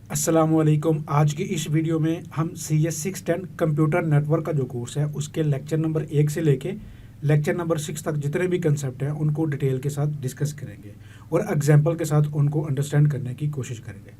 अस्सलामुअलैकुम। आज की इस वीडियो में हम CS610 कंप्यूटर नेटवर्क का जो कोर्स है उसके लेक्चर नंबर 1 से लेके लेक्चर नंबर 6 तक जितने भी कंसेप्ट हैं उनको डिटेल के साथ डिस्कस करेंगे और एग्जांपल के साथ उनको अंडरस्टैंड करने की कोशिश करेंगे।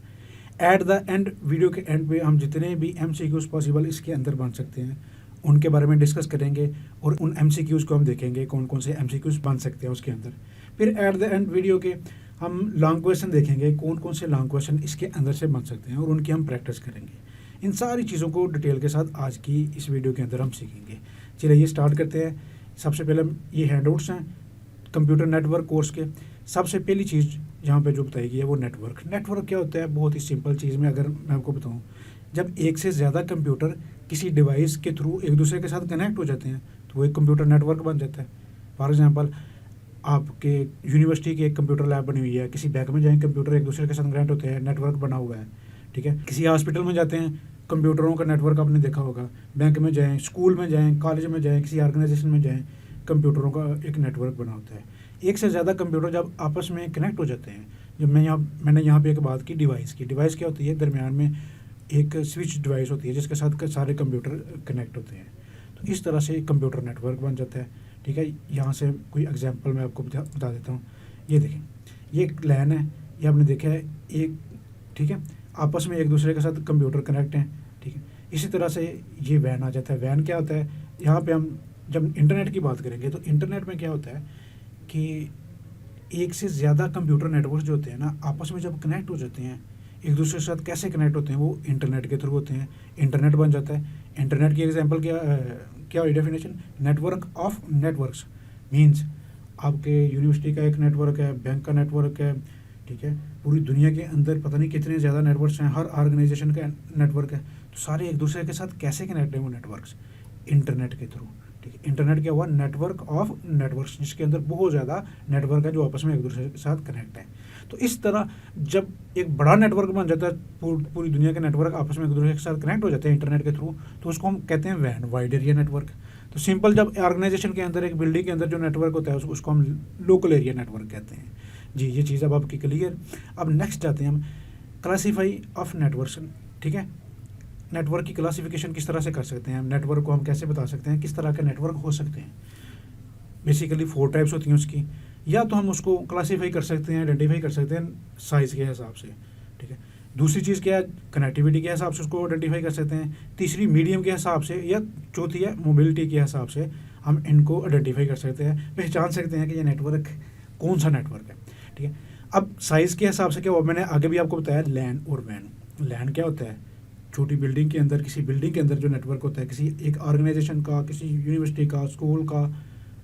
एट द एंड, वीडियो के एंड पे हम जितने भी MCQs पॉसिबल इसके अंदर बन सकते हैं उनके बारे में डिस्कस करेंगे और उन MCQs को हम देखेंगे कौन कौन से MCQs बन सकते हैं उसके अंदर। फिर एट द एंड वीडियो के हम लॉन्ग क्वेश्चन देखेंगे कौन कौन से लॉन्ग क्वेश्चन इसके अंदर से बन सकते हैं और उनकी हम प्रैक्टिस करेंगे। इन सारी चीज़ों को डिटेल के साथ आज की इस वीडियो के अंदर हम सीखेंगे। चलिए ये स्टार्ट करते हैं। सबसे पहले ये हैंडआउट्स हैं कंप्यूटर नेटवर्क कोर्स के। सबसे पहली चीज़ यहाँ पे जो बताई गई है वो नेटवर्क। नेटवर्क क्या होता है? बहुत ही सिंपल चीज़ में अगर मैं आपको बताऊँ, जब एक से ज़्यादा कंप्यूटर किसी डिवाइस के थ्रू एक दूसरे के साथ कनेक्ट हो जाते हैं तो वो एक कंप्यूटर नेटवर्क बन जाता है। फॉर एग्जांपल, आपके यूनिवर्सिटी की एक कंप्यूटर लैब बनी हुई है, किसी बैंक में जाएँ कंप्यूटर एक दूसरे के साथ कनेक्ट होते हैं, नेटवर्क बना हुआ है। ठीक है, किसी हॉस्पिटल में जाते हैं, कंप्यूटरों का नेटवर्क आपने देखा होगा। बैंक में जाएँ, स्कूल में जाएँ, कॉलेज में जाएँ, किसी ऑर्गेनाइजेशन में जाएँ, कंप्यूटरों का एक नेटवर्क बना होता है। एक से ज़्यादा कंप्यूटर जब आपस में कनेक्ट हो जाते हैं, जब मैंने यहाँ पे एक बात की डिवाइस की। डिवाइस क्या होती है? दरमियान में एक स्विच डिवाइस होती है जिसके साथ सारे कंप्यूटर कनेक्ट होते हैं। तो इस तरह से कंप्यूटर नेटवर्क बन जाता है। ठीक है, यहाँ से कोई एग्जांपल मैं आपको बता देता हूँ। ये देखें, ये एक लैन है, ये आपने देखा है एक। ठीक है, आपस में एक दूसरे के साथ कंप्यूटर कनेक्ट हैं। ठीक है, इसी तरह से ये वैन आ जाता है। वैन क्या होता है? यहाँ पे हम जब इंटरनेट की बात करेंगे तो इंटरनेट में क्या होता है कि एक से ज़्यादा कंप्यूटर नेटवर्क जो होते हैं ना, आपस में जब कनेक्ट हो जाते हैं, एक दूसरे के साथ कैसे कनेक्ट होते हैं? वो इंटरनेट के थ्रू होते हैं। इंटरनेट बन जाता है। इंटरनेट की एग्जांपल क्या हुई definition? Network of networks means आपके यूनिवर्सिटी का एक नेटवर्क है, बैंक का नेटवर्क है। ठीक है, पूरी दुनिया के अंदर पता नहीं कितने ज़्यादा नेटवर्क्स हैं, हर ऑर्गेनाइजेशन का नेटवर्क है। तो सारे एक दूसरे के साथ कैसे कनेक्ट हैं वो नेटवर्क्स? इंटरनेट के थ्रू। ठीक है, इंटरनेट क्या हुआ? नेटवर्क ऑफ नेटवर्क्स, जिसके अंदर बहुत ज़्यादा नेटवर्क है जो आपस में एक दूसरे के साथ कनेक्ट है। तो इस तरह जब एक बड़ा नेटवर्क बन जाता है, पूरी दुनिया के नेटवर्क आपस में एक दूसरे के साथ कनेक्ट हो जाते हैं इंटरनेट के थ्रू, तो उसको हम कहते हैं वैन, वाइड एरिया नेटवर्क। तो सिंपल, जब ऑर्गेनाइजेशन के अंदर एक बिल्डिंग के अंदर जो नेटवर्क होता है उसको हम लोकल एरिया नेटवर्क कहते हैं। जी, ये चीज़ अब आपकी क्लियर। अब नेक्स्ट जाते हैं हम क्लासीफाई ऑफ नेटवर्क्स। ठीक है, नेटवर्क की क्लासिफिकेशन किस तरह से कर सकते हैं? नेटवर्क को हम कैसे बता सकते हैं किस तरह के नेटवर्क हो सकते हैं? बेसिकली 4 टाइप्स होती हैं उसकी। या तो हम उसको क्लासीफाई कर सकते हैं, आइडेंटिफाई कर सकते हैं साइज़ के हिसाब से। ठीक है, दूसरी चीज़ क्या है? कनेक्टिविटी के हिसाब से उसको आइडेंटिफाई कर सकते हैं। तीसरी मीडियम के हिसाब से, या चौथी है मोबिलिटी के हिसाब से हम इनको आइडेंटिफाई कर सकते हैं, पहचान सकते हैं कि ये नेटवर्क कौन सा नेटवर्क है। ठीक है, अब साइज़ के हिसाब से क्या हुआ? मैंने आगे भी आपको बताया लैन और वैन। लैन क्या होता है? छोटी बिल्डिंग के अंदर, किसी बिल्डिंग के अंदर जो नेटवर्क होता है, किसी एक ऑर्गेनाइजेशन का, किसी यूनिवर्सिटी का, स्कूल का,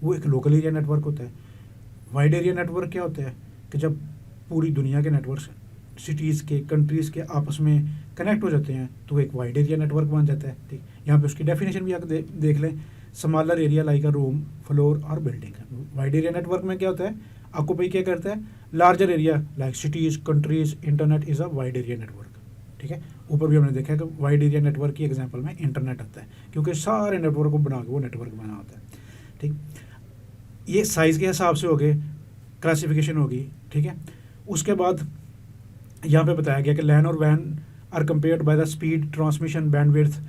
वो एक लोकल एरिया नेटवर्क होता है। वाइड एरिया नेटवर्क क्या होता है कि जब पूरी दुनिया के नेटवर्क सिटीज़ के, कंट्रीज़ के आपस में कनेक्ट हो जाते हैं तो एक वाइड एरिया नेटवर्क बन जाता है। ठीक, यहाँ पे उसकी डेफिनेशन भी आप देख लें। स्मॉलर एरिया लाइक अ रूम, फ्लोर और बिल्डिंग। वाइड एरिया नेटवर्क में क्या होता है? ऑक्यूपाई क्या करता है? Larger area like cities, countries. Internet is a wide area network. ठीक है, ऊपर भी हमने देखा है कि वाइड एरिया नेटवर्क की एग्जांपल में इंटरनेट आता है, क्योंकि सारे नेटवर्क को बना के वो नेटवर्क बना होता है। ठीक, ये साइज़ के हिसाब से हो गए, क्लासिफिकेशन होगी। ठीक है, उसके बाद यहाँ पे बताया गया कि लैन और वैन are compared by the speed, transmission, bandwidth.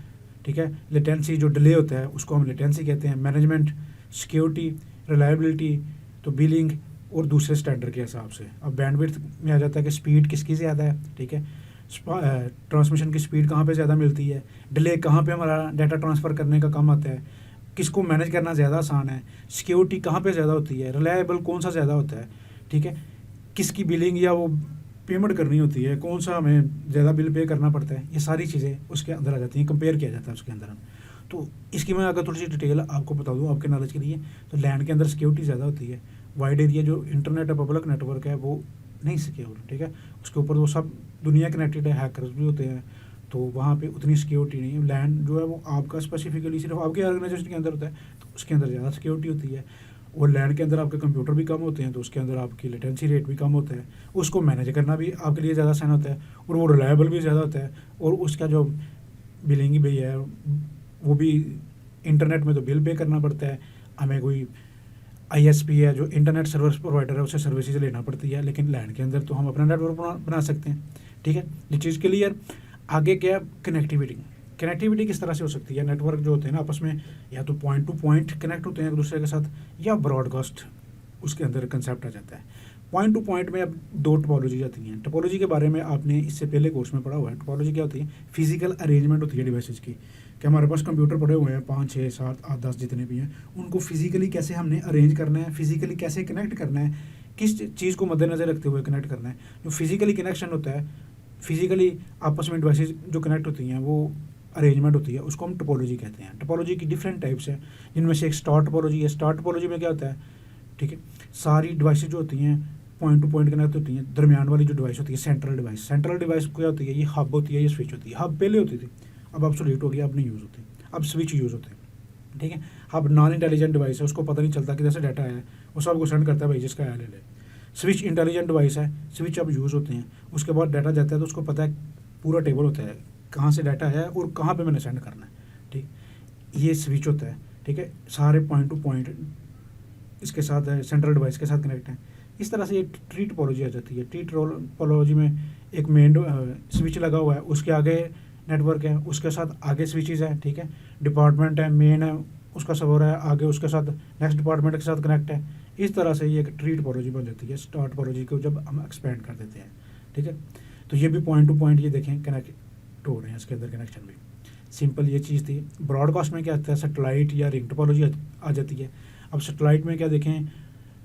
ठीक है, लेटेंसी, जो डिले होता है उसको हम लेटेंसी कहते हैं। मैनेजमेंट, सिक्योरिटी, रिलायबिलिटी, तो बिलिंग और दूसरे स्टैंडर्ड के हिसाब से। अब बैंडविड्थ में आ जाता है कि स्पीड किसकी ज़्यादा है। ठीक है, ट्रांसमिशन की स्पीड कहाँ पे ज़्यादा मिलती है, डिले कहाँ पे हमारा डाटा ट्रांसफ़र करने का काम आता है, किसको मैनेज करना ज़्यादा आसान है, सिक्योरिटी कहाँ पे ज़्यादा होती है, रिलायबल कौन सा ज़्यादा होता है। ठीक है, किसकी बिलिंग या वो पेमेंट करनी होती है, कौन सा हमें ज़्यादा बिल पे करना पड़ता है, ये सारी चीज़ें उसके अंदर आ जाती हैं, कंपेयर किया जाता है उसके अंदर। तो इसकी मैं अगर थोड़ी सी डिटेल आपको बता दूँ आपके नॉलेज के लिए, तो लैंड के अंदर सिक्योरिटी ज़्यादा होती है। वाइड एरिया जो इंटरनेट है, पब्लिक नेटवर्क है, वो नहीं सिक्योर। ठीक है, उसके ऊपर वो सब दुनिया कनेक्टेड है, हैकर्स भी होते हैं, तो वहाँ पे उतनी सिक्योरिटी नहीं है। लैंड जो है वो आपका स्पेसिफिकली सिर्फ आपके ऑर्गेनाइजेशन के अंदर होता है, तो उसके अंदर ज़्यादा सिक्योरिटी होती है। और लैंड के अंदर आपके कंप्यूटर भी कम होते हैं, तो उसके अंदर आपकी लेटेंसी रेट भी कम होता है, उसको मैनेज करना भी आपके लिए ज़्यादा आसान होता है, और वो रिलायबल भी ज़्यादा होता है। और उसका जो बिलिंग भी है वो भी, इंटरनेट में तो बिल पे करना पड़ता है हमें, कोई ISP है जो इंटरनेट सर्विस प्रोवाइडर है, उससे सर्विसेज लेना पड़ती है। लेकिन लैंड के अंदर तो हम अपना नेटवर्क बना सकते हैं। ठीक है, ये चीज़ क्लियर। आगे क्या है, कनेक्टिविटी किस तरह से हो सकती है। नेटवर्क जो होते हैं ना आपस में या तो पॉइंट टू पॉइंट कनेक्ट होते हैं एक दूसरे के साथ, या ब्रॉडकास्ट उसके अंदर कंसेप्ट आ जाता है। पॉइंट टू पॉइंट में अब दो टोपोलॉजी आती हैं। टोपोलॉजी के बारे में आपने इससे पहले कोर्स में पढ़ा हुआ है। टोपोलॉजी क्या होती है, फिजिकल अरेंजमेंट होती है डिवाइसेज की, कि हमारे पास कंप्यूटर पड़े हुए हैं 5 6 7 8 10 जितने भी हैं, उनको फिजिकली कैसे हमने अरेंज करना है, फिजिकली कैसे कनेक्ट करना है, किस चीज़ को मद्देनज़र रखते हुए कनेक्ट करना है। जो फिजिकली कनेक्शन होता है, फिजिकली आपस में डिवाइसेज जो कनेक्ट होती हैं वो अरेंजमेंट होती है, उसको हम टोपोलॉजी कहते हैं। टोपोलॉजी की डिफरेंट टाइप्स हैं, जिनमें से एक स्टार टोपोलॉजी है। स्टार टोपोलॉजी में क्या होता है, ठीक है, सारी डिवाइसेज जो होती हैं पॉइंट टू पॉइंट कनेक्ट होती हैं। दरमियान वाली जो डिवाइस होती है सेंट्रल डिवाइस क्या होती है, ये हब होती है, ये स्विच होती है। हब पहले होती थी, अब ऑब्सोलीट हो गया, अब नहीं यूज़ होती, अब स्विच यूज़ होते हैं, ठीक है। हब नॉन इंटेलिजेंट डिवाइस है, उसको पता नहीं चलता कि जैसे डाटा है वो सबको सेंड करता है, भाई जिसका है ले ले। स्विच इंटेलिजेंट डिवाइस है, स्विच अब यूज़ होते हैं, उसके बाद डाटा जाता है तो उसको पता है, पूरा टेबल होता है कहाँ से डाटा है और कहाँ पे मैंने सेंड करना है, ठीक। ये स्विच होता है, ठीक है, सारे पॉइंट टू पॉइंट इसके साथ है, सेंट्रल डिवाइस के साथ कनेक्ट है। इस तरह से ये ट्री टोपोलॉजी आ जाती है। ट्री टोपोलॉजी में एक मेन स्विच लगा हुआ है, उसके आगे नेटवर्क है, उसके साथ आगे स्विचेस है, ठीक है, डिपार्टमेंट है, मेन है, उसका सर्वर है, आगे उसके साथ नेक्स्ट डिपार्टमेंट के साथ कनेक्ट है। इस तरह से ये एक ट्री टोपोलॉजी बन जाती है स्टार टोपोलॉजी को जब हम एक्सपेंड कर देते हैं, ठीक है। तो ये भी पॉइंट टू पॉइंट ये देखें कनेक्ट हो रहे हैं, इसके अंदर कनेक्शन भी सिंपल ये चीज़ थी। ब्रॉडकास्ट में क्या आता है, सैटेलाइट या रिंग टोपोलॉजी आ जाती है। अब सैटेलाइट में क्या देखें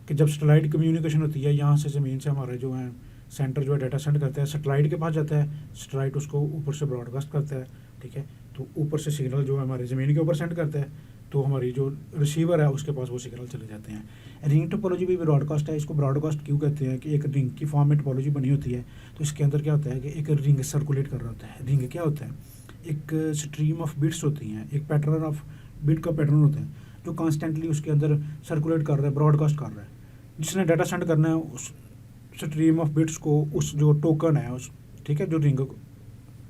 कि जब सैटेलाइट कम्युनिकेशन होती है, यहाँ से ज़मीन से हमारे जो है सेंटर जो है डाटा सेंड करता है, सैटेलाइट के पास जाता है, सैटेलाइट उसको ऊपर से ब्रॉडकास्ट करता है, ठीक है। तो ऊपर से सिग्नल जो है हमारे ज़मीन के ऊपर सेंड करता है, तो हमारी जो रिसीवर है उसके पास वो सिग्नल चले जाते हैं। रिंग टोपोलॉजी भी ब्रॉडकास्ट है। इसको ब्रॉडकास्ट क्यों कहते हैं कि एक रिंग की फॉर्म में टोपोलॉजी बनी होती है, तो इसके अंदर क्या होता है कि एक रिंग सर्कुलेट कर रहा होता है। रिंग क्या होता है, एक स्ट्रीम ऑफ बिट्स होती हैं, एक पैटर्न ऑफ बिट का पैटर्न होता है जो कॉन्स्टेंटली उसके अंदर सर्कुलेट कर रहा है, ब्रॉडकास्ट कर रहा है। जिसने डाटा सेंड करना है उस स्ट्रीम ऑफ बिट्स को, उस जो टोकन है उस, ठीक है, जो रिंग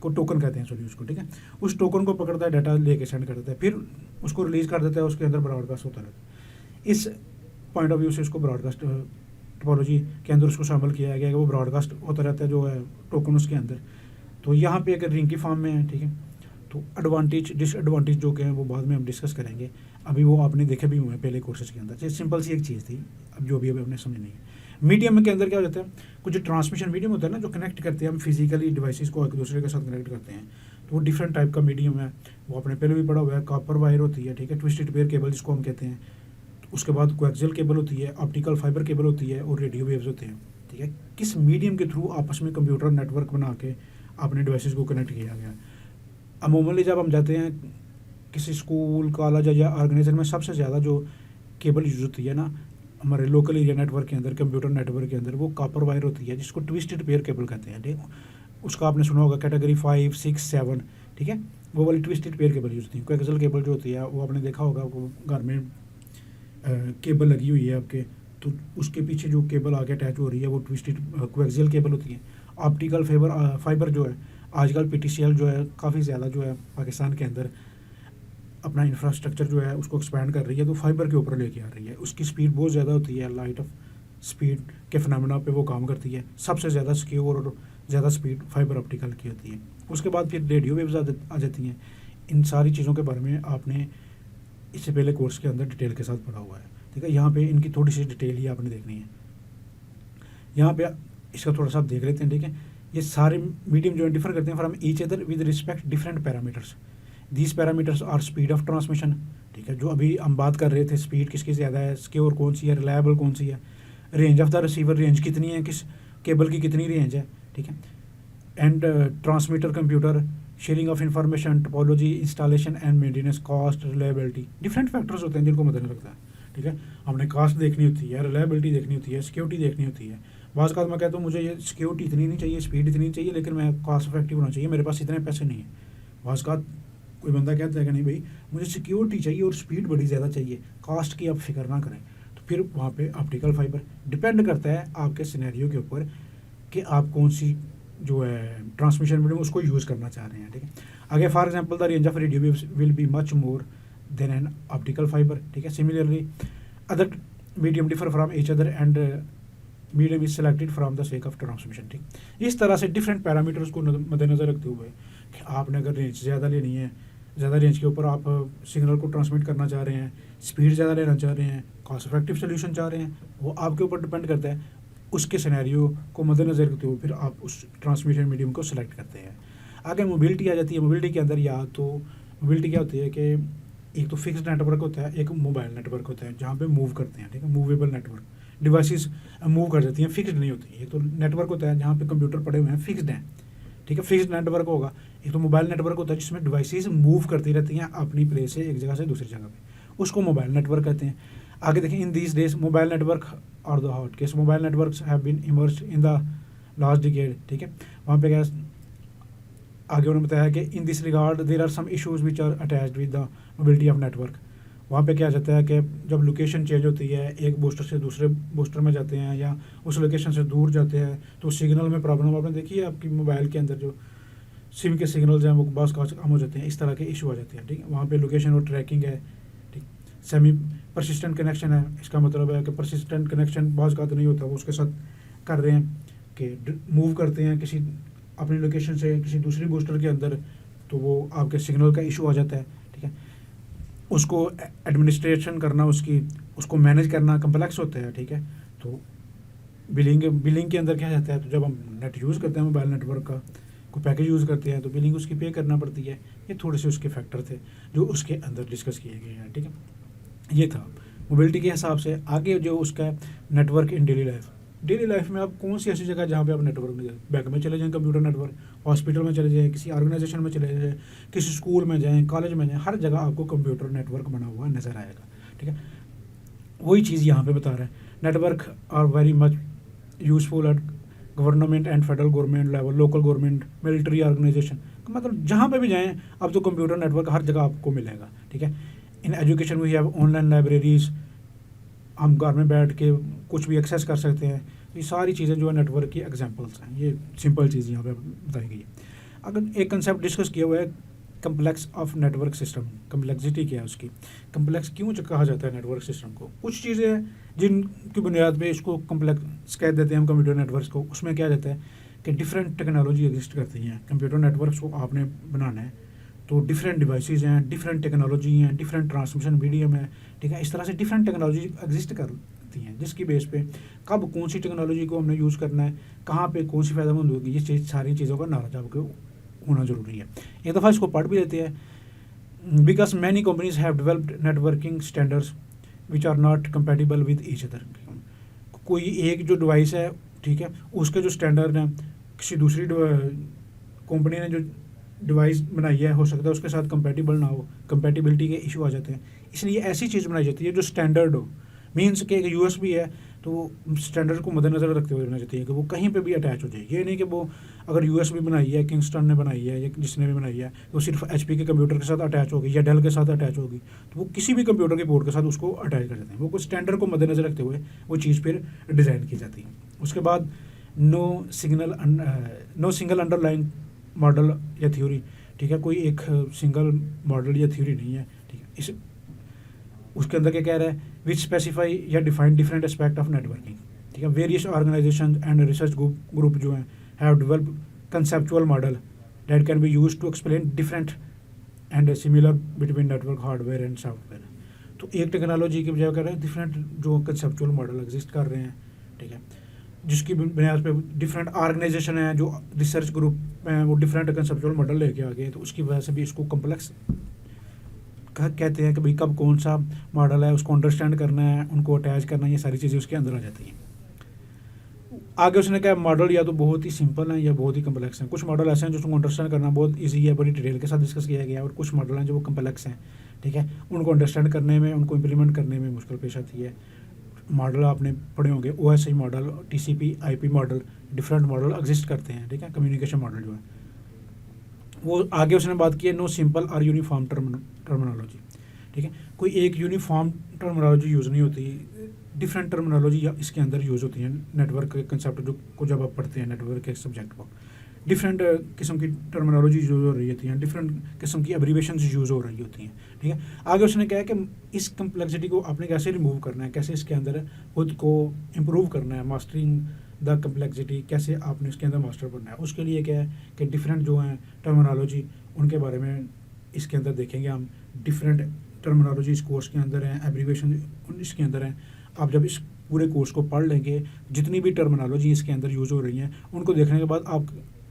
को टोकन कहते हैं सॉरी उसको, ठीक है, उस टोकन को पकड़ता है, डाटा लेके सेंड कर देता है, फिर उसको रिलीज़ कर देता है, उसके अंदर ब्रॉडकास्ट होता रहता है। इस पॉइंट ऑफ व्यू से इसको ब्रॉडकास्ट टोपोलॉजी के अंदर उसको शामिल किया गया कि वो ब्रॉडकास्ट होता रहता है जो है टोकन उसके अंदर। तो यहाँ पे एक रिंग की फॉर्म में है, ठीक है। तो एडवांटेज डिसएडवांटेज जो के हैं वो बाद में हम डिस्कस करेंगे, अभी वो आपने देखे भी हुए हैं पहले कोर्सेज के अंदर। सिंपल सी एक चीज़ थी, अब जो भी अभी हमने समझ नहीं है। मीडियम के अंदर क्या हो जाता है, कुछ जो ट्रांसमिशन मीडियम होता है ना, जो कनेक्ट करते हैं हम फिजिकली डिवाइसेस को एक दूसरे के साथ कनेक्ट करते हैं, तो वो डिफरेंट टाइप का मीडियम है। वो आपने पहले भी पढ़ा हुआ है, कॉपर वायर होती है, ठीक है, ट्विस्टेड पेयर केबल जिसको हम कहते हैं। उसके बाद कोएक्सियल केबल होती है, ऑप्टिकल फाइबर केबल होती है, और रेडियो वेव्स होते हैं, ठीक है। किस मीडियम के थ्रू आपस में कंप्यूटर नेटवर्क बना के अपने डिवाइसेस को कनेक्ट किया गया। अमूमन जब हम जाते हैं किसी स्कूल कॉलेज या ऑर्गेनाइजेशन में, सबसे ज़्यादा जो केबल यूज होती है ना हमारे लोकल एरिया नेटवर्क के अंदर, कंप्यूटर नेटवर्क के अंदर, वो कॉपर वायर होती है जिसको ट्विस्टेड पेयर केबल कहते हैं, ठीक। उसका आपने सुना होगा कैटेगरी 5 6 7, ठीक है, वो वाली ट्विस्टेड पेयर केबल यूज होती है। कोएक्सियल केबल जो होती है वो आपने देखा होगा, वो घर में केबल लगी हुई है आपके, तो उसके पीछे जो केबल आगे अटैच हो रही है वो ट्विस्टेड कोएक्सियल केबल होती है। ऑप्टिकल फाइबर जो है आजकल PTCL जो है काफ़ी ज़्यादा जो है पाकिस्तान के अंदर अपना इंफ्रास्ट्रक्चर जो है उसको एक्सपैंड कर रही है, तो फाइबर के ऊपर लेके आ रही है। उसकी स्पीड बहुत ज़्यादा होती है, लाइट ऑफ स्पीड के फिनोमेना पे वो काम करती है। सबसे ज़्यादा सिक्योर और ज़्यादा स्पीड फाइबर ऑप्टिकल की होती है। उसके बाद फिर रेडियो वेव्स आ जाती हैं। इन सारी चीज़ों के बारे में आपने इससे पहले कोर्स के अंदर डिटेल के साथ पढ़ा हुआ है, ठीक है। यहाँ पे इनकी थोड़ी सी डिटेल ही आपने देखनी है। यहाँ पे इसका थोड़ा सा आप देख लेते हैं, ठीक है। ये सारे मीडियम जो है डिफर करते हैं from each other with respect different parameters. These parameters are speed of transmission, ठीक है, जो अभी हम बात कर रहे थे, स्पीड किसकी ज़्यादा है, सिक्योर कौन सी है, रिलायबल कौन सी है, range of the receiver, range कितनी है, किस केबल की कितनी रेंज है, ठीक है, and transmitter computer, sharing of information, topology, installation and maintenance, cost, reliability, different factors होते हैं जिनको मद्देनजर रखता है, ठीक है। हमने कॉस्ट देखनी होती है, रिलायबिलिटी देखनी होती है, सिक्योरिटी देखनी होती है। बाज़ का मैं कहता हूँ मुझे ये सिक्योरिटी इतनी नहीं चाहिए, स्पीड इतनी नहीं चाहिए, लेकिन मैं कॉस्ट इफेक्टिव होना चाहिए, मेरे पास इतने पैसे नहीं है। बाज़ का कोई बंदा कहता है कि नहीं भाई मुझे सिक्योरिटी चाहिए और स्पीड बड़ी ज़्यादा चाहिए, कॉस्ट की आप फिक्र ना करें, तो फिर वहाँ पे ऑप्टिकल फाइबर डिपेंड करता है आपके सिनेरियो के ऊपर कि आप कौन सी जो है ट्रांसमिशन मीडियम उसको यूज़ करना चाह रहे हैं, ठीक है। आगे for example the range of radio waves will be much more than an optical fibre, ठीक है। Similarly other medium differ from each other and medium is selected from the sake of transmission. ठीक, इस तरह से different parameters को मद्देनज़र रखते हुए कि आपने अगर रेंज ज़्यादा लेनी है, ज़्यादा रेंज के ऊपर आप सिग्नल को ट्रांसमिट करना चाह रहे हैं, स्पीड ज़्यादा लेना चाह रहे हैं, कॉस्ट इफेक्टिव सोल्यूशन चाह रहे हैं, वो आपके ऊपर डिपेंड करता है। उसके सिनेरियो को मद्देनज़र रखते हुए फिर आप उस ट्रांसमिशन मीडियम को सिलेक्ट करते हैं। आगे मोबिलिटी आ जाती है। मोबिलिटी के अंदर या तो मोबिलिटी क्या होती है कि एक तो फिक्स्ड नेटवर्क होता है, एक मोबाइल नेटवर्क होता है जहाँ पे मूव करते हैं। ठीक है, मूवेबल नेटवर्क, डिवाइसेस मूव कर जाती हैं, फिक्स्ड नहीं होती। एक तो नेटवर्क होता है जहाँ पे कंप्यूटर पड़े हुए हैं, फिक्स्ड हैं। ठीक है, फिक्स्ड नेटवर्क होगा। एक तो मोबाइल नेटवर्क होता है जिसमें डिवाइसेस मूव करती रहती हैं अपनी प्लेस से एक जगह से दूसरी जगह पे, उसको मोबाइल नेटवर्क कहते हैं। आगे देखें, in these days mobile network और the hot case mobile networks have been emerged in the last decade. ठीक है, वहाँ पे क्या आगे उन्होंने बताया कि in this regard there are some issues which are attached with the mobility of network. वहाँ पे क्या जाता है कि जब लोकेशन चेंज होती है, एक बूस्टर से दूसरे बूस्टर में जाते हैं या उस लोकेशन से दूर जाते हैं, तो सिग्नल में प्रॉब्लम आपने देखी है। आपकी मोबाइल के अंदर जो सिम के सिग्नल्स हैं वो बास का कम हो जाते हैं, इस तरह के इशू आ जाते हैं। ठीक है, वहाँ पे लोकेशन और ट्रैकिंग है। ठीक, सेमी परसिस्टेंट कनेक्शन है। इसका मतलब है कि परसिस्टेंट कनेक्शन बास का तो नहीं होता, वो उसके साथ कर रहे हैं कि मूव करते हैं किसी अपनी लोकेशन से किसी दूसरी बूस्टर के अंदर, तो वो आपके सिग्नल का इशू आ जाता है। ठीक है, उसको एडमिनिस्ट्रेशन करना, उसको मैनेज करना कम्प्लेक्स होता है। ठीक है, तो बिलिंग के अंदर क्या जाता है, तो जब हम नेट यूज़ करते हैं मोबाइल नेटवर्क का, कोई पैकेज यूज़ करते हैं, तो बिलिंग उसकी पे करना पड़ती है। ये थोड़े से उसके फैक्टर थे जो उसके अंदर डिस्कस किए गए हैं। ठीक है, ये था मोबिलिटी के हिसाब से। आगे जो उसका नेटवर्क इन डेली लाइफ में आप कौन सी ऐसी जगह है जहाँ पे आप नेटवर्क नहीं, बैंक में चले जाएं कंप्यूटर नेटवर्क, हॉस्पिटल में चले जाएं, किसी ऑर्गेनाइजेशन में चले जाएं, किसी स्कूल में जाएं, कॉलेज में जाएं, हर जगह आपको कंप्यूटर नेटवर्क बना हुआ नज़र आएगा। ठीक है, वही चीज़ यहाँ पे बता रहा है। Network are very much useful at government and federal government level, local government, military organisation, मतलब जहाँ पे भी जाएँ अब तो कंप्यूटर नेटवर्क हर जगह आपको मिलेगा। ठीक है, in education we have online libraries, हम घर में बैठ के कुछ भी एक्सेस कर सकते हैं। ये सारी चीज़ें जो है नेटवर्क की एग्जांपल्स हैं। ये सिंपल चीज़ यहाँ पे बताई गई है। अगर एक कंसेप्ट डिस्कस किया हुआ है complex of network system, complexity क्या है उसकी, कम्प्लेक्स क्यों कहा जाता है नेटवर्क सिस्टम को। कुछ चीज़ें हैं जिनकी बुनियाद पे इसको कम्प्लेक्स कह देते हैं हम कंप्यूटर नेटवर्क को। उसमें क्या जाता है कि डिफरेंट टेक्नोलॉजी एग्जिस्ट करती हैं। कंप्यूटर नेटवर्क को आपने बनाना है तो डिफरेंट डिवाइसेस हैं, डिफरेंट टेक्नोलॉजी हैं, डिफरेंट ट्रांसमिशन मीडियम है। ठीक है, इस तरह से डिफरेंट टेक्नोलॉजी एग्जिस्ट करती हैं जिसकी बेस पे कब कौन सी टेक्नोलॉजी को हमने यूज़ करना है, कहाँ पे कौन सी फ़ायदेमंद होगी, ये सारी चीज़ों का नॉलेज आपको होना ज़रूरी है। एक दफ़ा इसको पढ़ भी लेते हैं। Because many companies have developed networking standards which are not compatible with each other. कोई एक जो डिवाइस है, ठीक है, उसके जो स्टैंडर्ड हैं किसी दूसरी कंपनी ने जो डिवाइस बनाई है हो सकता है उसके साथ कंपेटिबल ना हो, कंपेटिबिलिटी के इशू आ जाते हैं। इसलिए ऐसी चीज़ बनाई जाती है जो स्टैंडर्ड हो। मीन्स कि एक यूएसबी है तो स्टैंडर्ड को मद्देनज़र रखते हुए बनाई जाती है कि वो कहीं पे भी अटैच हो जाए। ये नहीं कि वो अगर यूएसबी बनाई है, किंगस्टन ने बनाई है या जिसने भी बनाई है, तो सिर्फ एचपी के कंप्यूटर के साथ अटैच होगी या डेल के साथ अटैच होगी, तो वो किसी भी कंप्यूटर के पोर्ट के साथ उसको अटैच कर देते हैं। वो कुछ स्टैंडर्ड को मद्देनज़र रखते हुए वो चीज़ फिर डिज़ाइन की जाती है। उसके बाद नो सिंगल अंडरलाइन मॉडल या थ्योरी। ठीक है, कोई एक सिंगल मॉडल या थ्योरी नहीं है। ठीक है, इस उसके अंदर क्या कह रहा है, which specify or define different aspect of networking. ठीक है, various organisation and research group जो हैं have developed conceptual model that can be used to explain different and similar between network hardware and software. तो एक technology की बजाय कह रहे हैं डिफरेंट जो कंसेप्चुअल मॉडल एग्जिस्ट कर रहे हैं। ठीक है, जिसकी बुनियाद पे डिफरेंट ऑर्गेनाइजेशन है, जो रिसर्च ग्रुप हैं वो डिफरेंट कंसेप्चुअल मॉडल लेके आ गए, तो उसकी वजह से भी इसको कम्प्लेक्स कहते हैं कि भाई कब कौन सा मॉडल है उसको अंडरस्टैंड करना है, उनको अटैच करना है, ये सारी चीज़ें उसके अंदर आ जाती हैं। आगे उसने कहा मॉडल या तो बहुत ही सिंपल हैं या बहुत ही कम्प्लेक्स हैं। कुछ मॉडल ऐसे हैं जो उसको अंडरस्टैंड करना बहुत ईजी है, बड़ी डिटेल के साथ डिस्कस किया गया है, और कुछ मॉडल हैं जो वो कम्प्लेक्स हैं। ठीक है, उनको अंडरस्टैंड करने में, उनको इम्प्लीमेंट करने में मुश्किल पेश आती है। मॉडल आपने पढ़े होंगे, OSI model, TCP IP model, different model exist करते हैं। ठीक है, कम्युनिकेशन मॉडल जो है वो आगे उसने बात की है नो सिंपल और यूनिफॉर्म टर्मिनोलॉजी। ठीक है, कोई एक यूनिफॉर्म टर्मिनोलॉजी यूज़ नहीं होती, डिफरेंट टर्मिनोलॉजी इसके अंदर यूज़ होती है नेटवर्क के कंसेप्ट जो को जब आप पढ़ते हैं नेटवर्क के सब्जेक्ट को। डिफरेंट किस्म की टर्मिनोलॉजी यूज़ हो रही होती हैं, डिफरेंट किस्म की एब्रीवेशन यूज़ हो रही होती हैं, ठीक है। आगे उसने कहा कि इस कम्प्लेक्सिटी को आपने कैसे रिमूव करना है, कैसे इसके अंदर खुद को इम्प्रूव करना है, मास्टरिंग द कम्प्लेक्सिटी, कैसे आपने इसके अंदर मास्टर बनना है। उसके लिए क्या है कि डिफरेंट जो हैं टर्मिनोलॉजी, उनके बारे में इसके अंदर देखेंगे हम। डिफरेंट टर्मिनोलॉजी इस कोर्स के अंदर हैं, एब्रीवेशन इसके अंदर हैं। आप जब इस पूरे कोर्स को पढ़ लेंगे, जितनी भी टर्मिनोलॉजी इसके अंदर यूज़ हो रही हैं, उनको देखने के बाद आप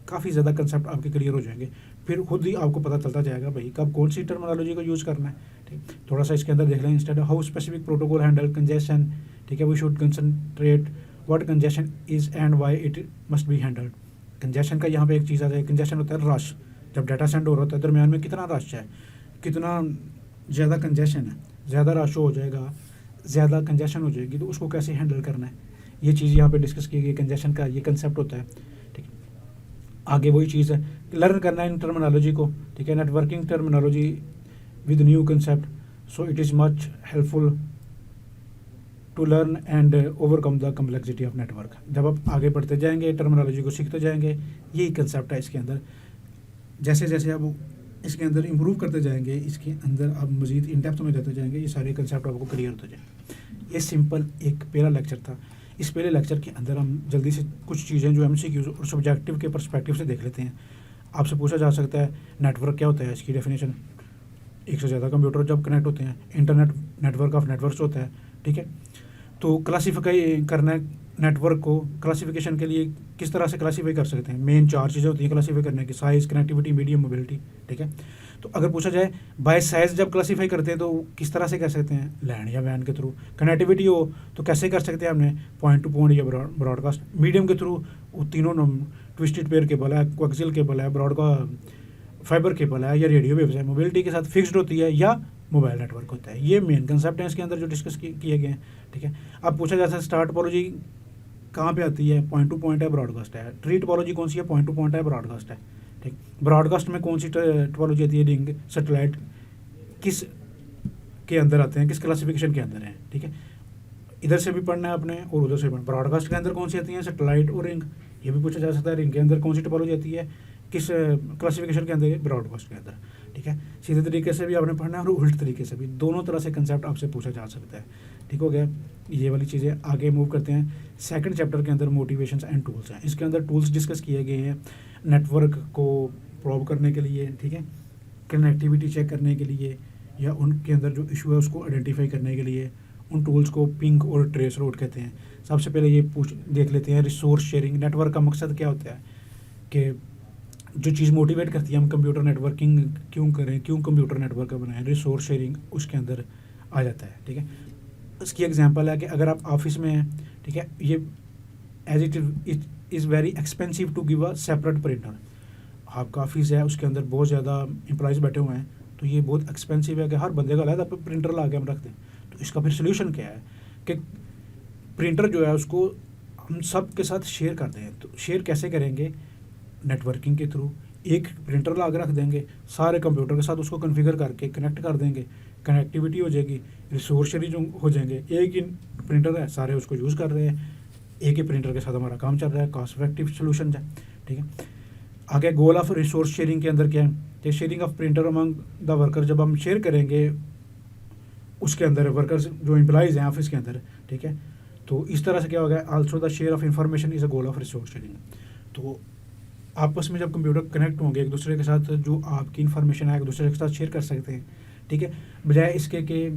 काफ़ी ज़्यादा कंसेप्ट आपके क्लियर हो जाएंगे। फिर खुद ही आपको पता चलता जाएगा भाई कब कौन सी टर्मिनोलॉजी को यूज़ करना है, ठीक। थोड़ा सा इसके अंदर देख लें instead how specific protocol handle congestion, ठीक है। We should concentrate what congestion is and why it must be handled. Congestion का यहाँ पे एक चीज़ आ जाए, कंजेशन होता है रश। जब डाटा सेंड हो रहा होता है, दरमियान में कितना रश है, कितना ज़्यादा कंजेशन है, ज़्यादा रश हो जाएगा, ज़्यादा कंजेशन हो जाएगी, तो उसको कैसे हैंडल करना है, ये चीज़ यहाँ पे डिस्कस की गई। कंजेशन का ये कंसेप्ट होता है, ठीक है। आगे वही चीज़ है, लर्न करना है इन टर्मिनोलॉजी को, ठीक है। Networking terminology with new concept, so it is much helpful to learn and overcome the complexity of network. जब आप आगे बढ़ते जाएंगे, टर्मिनोलॉजी को सीखते जाएंगे, यही कंसेप्ट है इसके अंदर। जैसे जैसे आप इसके अंदर इम्प्रूव करते जाएंगे, इसके अंदर आप मज़ीद इन डेप्थ में जाते जाएंगे, ये सारे कंसेप्ट आपको क्लियर होते जाएंगे। ये सिंपल एक पहला लेक्चर था। इस पहले लेक्चर के अंदर हम जल्दी से कुछ चीज़ें जो MCQ और सब्जेक्टिव के पर्सपेक्टिव से देख लेते हैं। आपसे पूछा जा सकता है नेटवर्क क्या होता है, इसकी डेफिनेशन। एक से ज़्यादा कंप्यूटर जब कनेक्ट होते हैं, इंटरनेट नेटवर्क ऑफ नेटवर्क्स होता है, ठीक है। तो क्लासीफाई करना है नेटवर्क को, क्लासिफिकेशन के लिए किस तरह से क्लासीफाई कर सकते हैं। मेन 4 चीज़ें होती हैं क्लासीफाई करने की, साइज़, कनेक्टिविटी, मीडियम, मोबिलिटी, ठीक है। तो अगर पूछा जाए बाय साइज़ जब क्लासीफाई करते हैं तो किस तरह से कर सकते हैं, लैंड या वैन के थ्रू। कनेक्टिविटी हो तो कैसे कर सकते हैं हमने, पॉइंट टू पॉइंट या ब्रॉडकास्ट। मीडियम के थ्रू तीनों ट्विस्टेड पेयर केबल है, कोएक्सियल केबल है, फाइबर केबल है या रेडियो वेव्स है। मोबिलिटी के साथ फिक्स्ड होती है या मोबाइल नेटवर्क होता है। ये मेन कंसेप्ट है इसके अंदर जो डिस्कस किए गए हैं, ठीक है। अब पूछा जाता है स्टार टोपोलॉजी कहाँ पे आती है, पॉइंट टू पॉइंट है, ब्रॉडकास्ट है। ट्री टोपोलॉजी कौन सी है, पॉइंट टू पॉइंट है, ब्रॉडकास्ट है, ठीक। ब्रॉडकास्ट में कौन सी टोपोलॉजी आती है, रिंग, सैटेलाइट, किस के अंदर आते हैं, किस क्लासिफिकेशन के अंदर हैं, ठीक है। इधर से भी पढ़ना है आपने और उधर से पढ़ना। ब्रॉडकास्ट के अंदर कौन सी आती हैं, सैटेलाइट और रिंग, ये भी पूछा जा सकता है। रिंग के अंदर कौन सी टोपोलॉजी आती है, किस क्लासिफिकेशन के अंदर, ब्रॉडकास्ट के अंदर, ठीक है। सीधे तरीके से भी आपने पढ़ना है और उल्ट तरीके से भी, दोनों तरह से कंसेप्ट आपसे पूछा जा सकता है, ठीक हो गया। ये वाली चीज़ें आगे मूव करते हैं। सेकंड चैप्टर के अंदर मोटिवेशंस एंड टूल्स हैं। इसके अंदर टूल्स डिस्कस किए गए हैं नेटवर्क को प्रोव करने के लिए, ठीक है, कनेक्टिविटी चेक करने के लिए, या उनके अंदर जो इशू है उसको आइडेंटिफाई करने के लिए। उन टूल्स को पिंग और ट्रेस रूट कहते हैं। सबसे पहले ये देख लेते हैं रिसोर्स शेयरिंग। नेटवर्क का मकसद क्या होता है, कि जो चीज़ मोटिवेट करती है हम कंप्यूटर नेटवर्किंग क्यों करें, क्यों कंप्यूटर नेटवर्क बनाएं, रिसोर्स शेयरिंग उसके अंदर आ जाता है, ठीक है। इसकी एग्जांपल है कि अगर आप ऑफिस में हैं, ठीक है, ये as it is very expensive to give a separate printer. आपका ऑफिस है, उसके अंदर बहुत ज़्यादा एम्प्लॉयज़ बैठे हुए हैं, तो ये बहुत एक्सपेंसिव है कि हर बंदे का अलग प्रिंटर ला के हम रख दें। तो इसका फिर सोल्यूशन क्या है कि प्रिंटर जो है उसको हम सब के साथ शेयर कर दें। तो शेयर कैसे करेंगे, नेटवर्किंग के थ्रू। एक प्रिंटर ला के रख देंगे, सारे कंप्यूटर के साथ उसको कॉन्फ़िगर करके कनेक्ट कर देंगे, कनेक्टिविटी हो जाएगी, रिसोर्स शेयरिंग हो जाएंगे। एक ही प्रिंटर है, सारे उसको यूज़ कर रहे हैं, एक ही प्रिंटर के साथ हमारा काम चल रहा है, कॉस्ट इफेक्टिव सोल्यूशन है, ठीक है। आगे गोल ऑफ रिसोर्स शेयरिंग के अंदर क्या है, कि sharing of printer among the worker. जब हम शेयर करेंगे उसके अंदर वर्कर्स जो एम्प्लॉइज़ हैं ऑफिस के अंदर, ठीक है, तो इस तरह से क्या होगा, also the share of information is a goal of resource sharing. तो आपस में जब कंप्यूटर कनेक्ट होंगे एक दूसरे के साथ, जो आपकी इन्फॉर्मेशन है एक दूसरे के साथ शेयर कर सकते हैं, ठीक है, बजाय इसके कि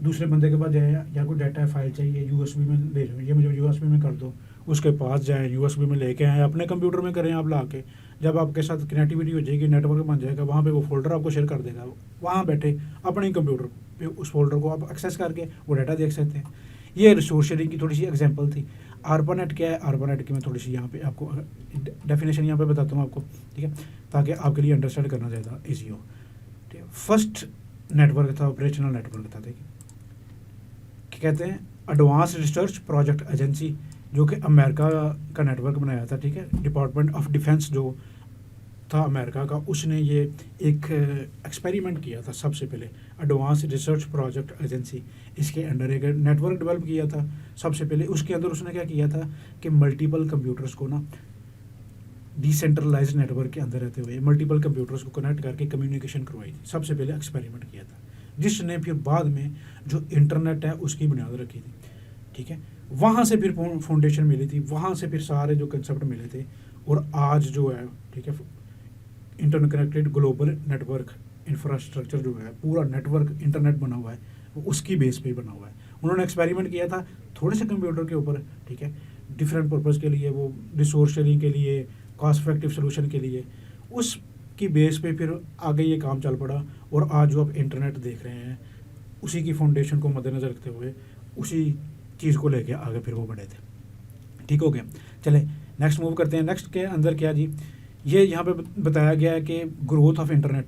दूसरे बंदे के पास जाए या कोई डाटा फाइल चाहिए यूएसबी में ले लो, ये मुझे यूएसबी में कर दो, उसके पास जाए यूएसबी में लेके आए, अपने कंप्यूटर में करें आप ला के। जब आपके साथ कनेक्टिविटी हो जाएगी, नेटवर्क बन जाएगा, वहाँ पे वो फोल्डर आपको शेयर कर देगा, वहाँ बैठे अपने ही कंप्यूटर पे उस फोल्डर को आप एक्सेस करके वो डाटा देख सकते हैं। ये रिसोर्स शेयरिंग की थोड़ी सी एग्जांपल थी। ARPANET क्या है, ARPANEट की मैं थोड़ी सी यहाँ पे आपको डेफिनेशन यहाँ पे बताता हूँ आपको, ठीक है, ताकि आपके लिए अंडरस्टैंड करना ज़्यादा ईजी हो, ठीक है। फर्स्ट नेटवर्क था ऑपरेशनल नेटवर्क था, ठीक है, क्या कहते हैं, एडवांस रिसर्च प्रोजेक्ट एजेंसी, जो कि अमेरिका का नेटवर्क बनाया था, ठीक है। डिपार्टमेंट ऑफ डिफेंस जो था अमेरिका का, उसने ये एक एक्सपेरिमेंट किया था सबसे पहले, एडवांस रिसर्च प्रोजेक्ट एजेंसी। इसके अंडर एक नेटवर्क डेवलप किया था सबसे पहले। उसके अंदर उसने क्या किया था कि मल्टीपल कंप्यूटर्स को ना डिसेंट्रलाइज्ड नेटवर्क के अंदर रहते हुए मल्टीपल कंप्यूटर्स को कनेक्ट करके कम्युनिकेशन करवाई थी। सबसे पहले एक्सपेरिमेंट किया था, जिसने फिर बाद में जो इंटरनेट है उसकी बुनियाद रखी थी। ठीक है, वहाँ से फिर फाउंडेशन मिली थी, वहाँ से फिर सारे जो कंसेप्ट मिले थे, और आज जो है, ठीक है, इंटरकनेक्टेड ग्लोबल नेटवर्क इंफ्रास्ट्रक्चर जो है, पूरा नेटवर्क इंटरनेट बना हुआ है, वो उसकी बेस पे बना हुआ है। उन्होंने एक्सपेरिमेंट किया था थोड़े से कंप्यूटर के ऊपर, ठीक है, डिफरेंट पर्पज़ के लिए, वो रिसोर्स शेयरिंग के लिए, कॉस्ट इफेक्टिव सोल्यूशन के लिए, उसकी बेस पे फिर आगे ये काम चल पड़ा। और आज जो आप इंटरनेट देख रहे हैं, उसी की फाउंडेशन को मद्देनज़र रखते हुए उसी चीज़ को लेके आगे फिर वो बढ़े थे। ठीक हो गया, चले नेक्स्ट मूव करते हैं। नेक्स्ट के अंदर क्या जी, ये यहाँ पे बताया गया है कि ग्रोथ ऑफ इंटरनेट,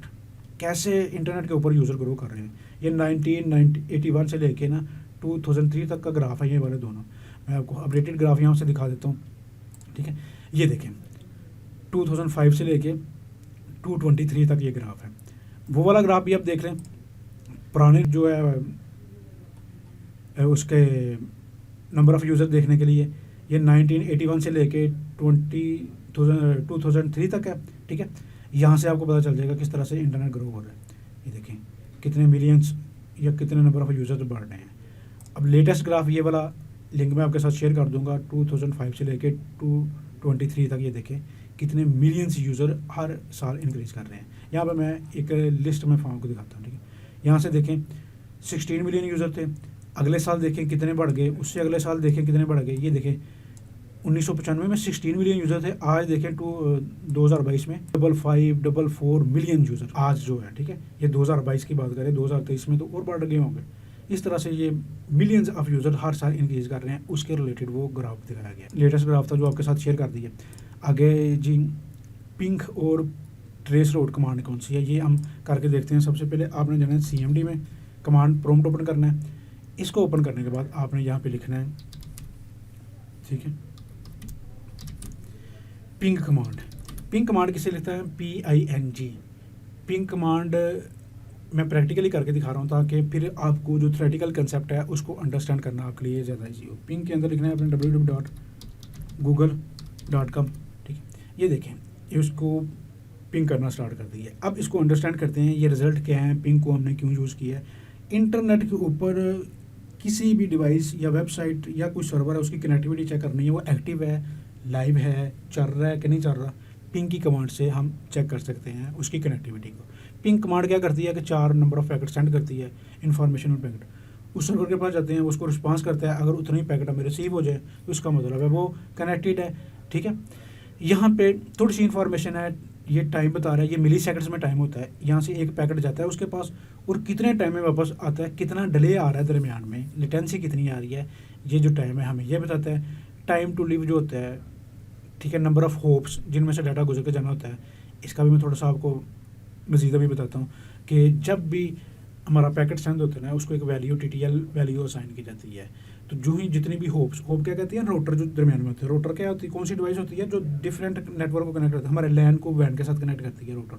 कैसे इंटरनेट के ऊपर यूज़र ग्रो कर रहे हैं। ये 1981 से लेके ना 2003 तक का ग्राफ है, ये वाले दोनों। मैं आपको अपडेटेड ग्राफ यहाँ से दिखा देता हूँ। ठीक है, ये देखें 2005 से लेके 2023 तक ये ग्राफ है। वो वाला ग्राफ भी आप देख लें, पुराने जो है उसके नंबर ऑफ़ यूज़र देखने के लिए, ये 1981 से लेके 2003 तक है। ठीक है, यहाँ से आपको पता चल जाएगा किस तरह से इंटरनेट ग्रो हो रहा है। ये देखें कितने मिलियंस या कितने नंबर ऑफ़ यूज़र बढ़ रहे हैं। अब लेटेस्ट ग्राफ ये वाला लिंक मैं आपके साथ शेयर कर दूंगा, 2005 से लेके 2023 तक। ये देखें कितने मिलियंस यूज़र हर साल इंक्रीज़ कर रहे हैं। यहाँ पर मैं एक लिस्ट में फॉर्म को दिखाता हूँ। ठीक है, यहाँ से देखें 16 मिलियन यूज़र थे, अगले साल देखें कितने बढ़ गए, उससे अगले साल देखें कितने बढ़ गए। ये देखें 1995 में 16 मिलियन यूज़र थे, आज देखें 2022 में 5544 मिलियन यूज़र आज जो है। ठीक है, ये 2022 की बात करें, 2023 में तो और बढ़ गए होंगे। इस तरह से ये मिलियंस ऑफ यूज़र हर साल इंक्रीज़ कर रहे हैं, उसके रिलेटेड वो ग्राफ दिखाया गया। लेटेस्ट ग्राफ था जो आपके साथ शेयर कर दिया। आगे जी पिंक और ट्रेस रोड कमांड कौन सी है, ये हम करके देखते हैं। सबसे पहले आपने जाना है CMD में, कमांड प्रॉम्प्ट ओपन करना है। इसको ओपन करने के बाद आपने यहाँ पे लिखना है, ठीक है, पिंग कमांड। पिंग कमांड किसे लिखता है, PING। पिंग कमांड मैं प्रैक्टिकली करके दिखा रहा हूँ ताकि फिर आपको जो थ्योरेटिकल कंसेप्ट है उसको अंडरस्टैंड करना आपके लिए ज़्यादा ईजी हो। पिंग के अंदर लिखना है अपने www.google.com। ठीक है, ये देखें ये उसको पिंग करना स्टार्ट कर दी है। अब इसको अंडरस्टैंड करते हैं, ये रिज़ल्ट क्या है, पिंग को हमने क्यों यूज़ किया है। इंटरनेट के ऊपर किसी भी डिवाइस या वेबसाइट या कोई सर्वर है, उसकी कनेक्टिविटी चेक करनी है, वो एक्टिव है, लाइव है, चल रहा है कि नहीं चल रहा। पिंग की कमांड से हम चेक कर सकते हैं उसकी कनेक्टिविटी को। पिंग कमांड क्या करती है कि 4 नंबर ऑफ पैकेट सेंड करती है, इन्फॉर्मेशन और पैकेट उस सर्वर के पास जाते हैं, उसको रिस्पांस करता है। अगर उतना ही पैकेट हमें रिसीव हो जाए तो उसका मतलब है वो कनेक्टेड है। ठीक है, यहाँ पे थोड़ी सी इन्फॉर्मेशन है, ये टाइम बता रहा है, ये मिली सेकंड्स में टाइम होता है। यहाँ से एक पैकेट जाता है उसके पास और कितने टाइम में वापस आता है, कितना डिले आ रहा है दरमियान में, लेटेंसी कितनी आ रही है, ये जो टाइम है हमें ये बताता है। टाइम टू लिव जो होता है, ठीक है, नंबर ऑफ़ होप्स जिनमें से डाटा गुजर के जाना होता है, इसका भी मैं थोड़ा सा आपको मज़ीद अभी बताता हूँ कि जब भी हमारा पैकेट सेंड होता है ना, उसको एक वैल्यू TTL वैल्यू असाइन की जाती है। तो जो ही जितनी भी होप क्या कहती है, रोटर जो दरमियान में होते हैं। रोटर क्या होती है, कौन सी डिवाइस होती है जो डिफरेंट नेटवर्क को कनेक्ट करती है, हमारे लैन को वैन के साथ कनेक्ट करती है रोटर।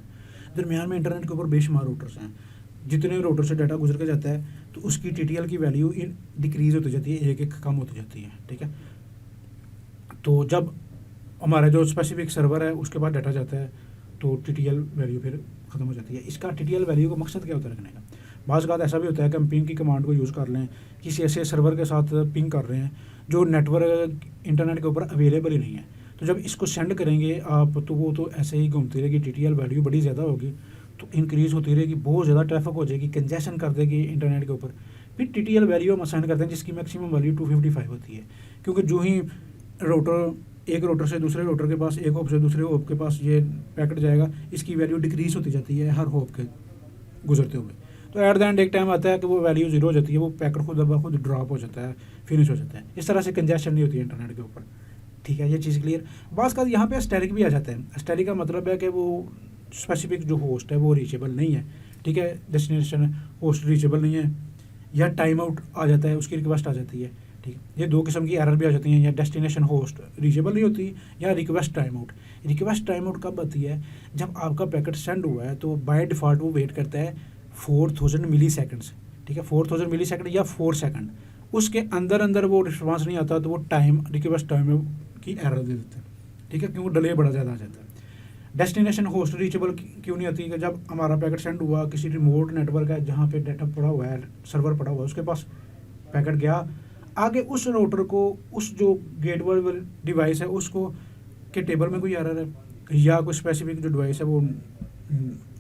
दरमियान में इंटरनेट के ऊपर बेशुमार रोटर्स हैं, जितने रोटर से डाटा गुजर के जाता है तो उसकी TTL की वैल्यू डिक्रीज़ होती जाती है, एक एक कम होती जाती है। ठीक है, तो जब हमारा जो स्पेसिफिक सर्वर है उसके बाद डाटा जाता है तो TTL वैल्यू फिर ख़त्म हो जाती है। इसका TTL वैल्यू का मकसद क्या होता है रखने का। बाज़ बात ऐसा भी होता है कि हम पिंग की कमांड को यूज़ कर लें, किसी ऐसे सर्वर के साथ पिंग कर रहे हैं जो नेटवर्क इंटरनेट के ऊपर अवेलेबल ही नहीं है, तो जब इसको सेंड करेंगे आप तो वो तो ऐसे ही घूमती रहेगी, TTL वैल्यू बड़ी ज़्यादा होगी तो इंक्रीज़ होती रहेगी, बहुत ज़्यादा ट्रैफिक हो जाएगी, कंजेशन कर देगी इंटरनेट के ऊपर। फिर TTL वैल्यू हम असाइन करते हैं जिसकी मैक्सिमम वैल्यू 255 होती है, क्योंकि जो ही रोटर एक रोटर से दूसरे रोटर के पास, एक होप से दूसरे होप के पास ये पैकेट जाएगा, इसकी वैल्यू डिक्रीज़ होती जाती है हर होप के गुजरते हुए। तो एट द एंड एक टाइम आता है कि वो वैल्यू 0 हो जाती है, वो पैकेट खुद ब खुद ड्रॉप हो जाता है, फिनिश हो जाता है। इस तरह से कंजेशन नहीं होती है इंटरनेट के ऊपर। ठीक है, ये चीज़ क्लियर। बात का यहाँ पे एस्टेरिक भी आ जाता है। एस्टेरिक का मतलब है कि वो स्पेसिफिक जो होस्ट है वो रीचेबल नहीं है। ठीक है, डेस्टिनेशन होस्ट रीचेबल नहीं है, या टाइम आउट आ जाता है, उसकी रिक्वेस्ट आ जाती है। ठीक है, ये 2 किस्म की एरर भी आ जाती हैं, या डेस्टिनेशन होस्ट रीचेबल नहीं होती, या request time out. Request time out कब आती है, जब आपका पैकेट सेंड हुआ है तो बाय डिफ़ॉल्ट वो वेट करता है 4000 मिली सेकेंड्स। ठीक है, 4000 मिली सेकेंड या 4 सेकेंड, उसके अंदर अंदर वो रिस्पॉन्स नहीं आता तो वो टाइम रिक्वेस्ट टाइम की एरर दे देता है। ठीक है, क्योंकि डिले बड़ा ज़्यादा आ जाता है। डेस्टिनेशन होस्ट रीचेबल क्यों नहीं आती है कि जब हमारा पैकेट सेंड हुआ किसी रिमोट नेटवर्क है जहाँ पे डाटा पड़ा हुआ है, सर्वर पड़ा हुआ है, उसके पास पैकेट गया, आगे उस राउटर को, उस जो गेटवे डिवाइस है उसको के टेबल में कोई एरर है या कोई स्पेसिफिक जो डिवाइस है वो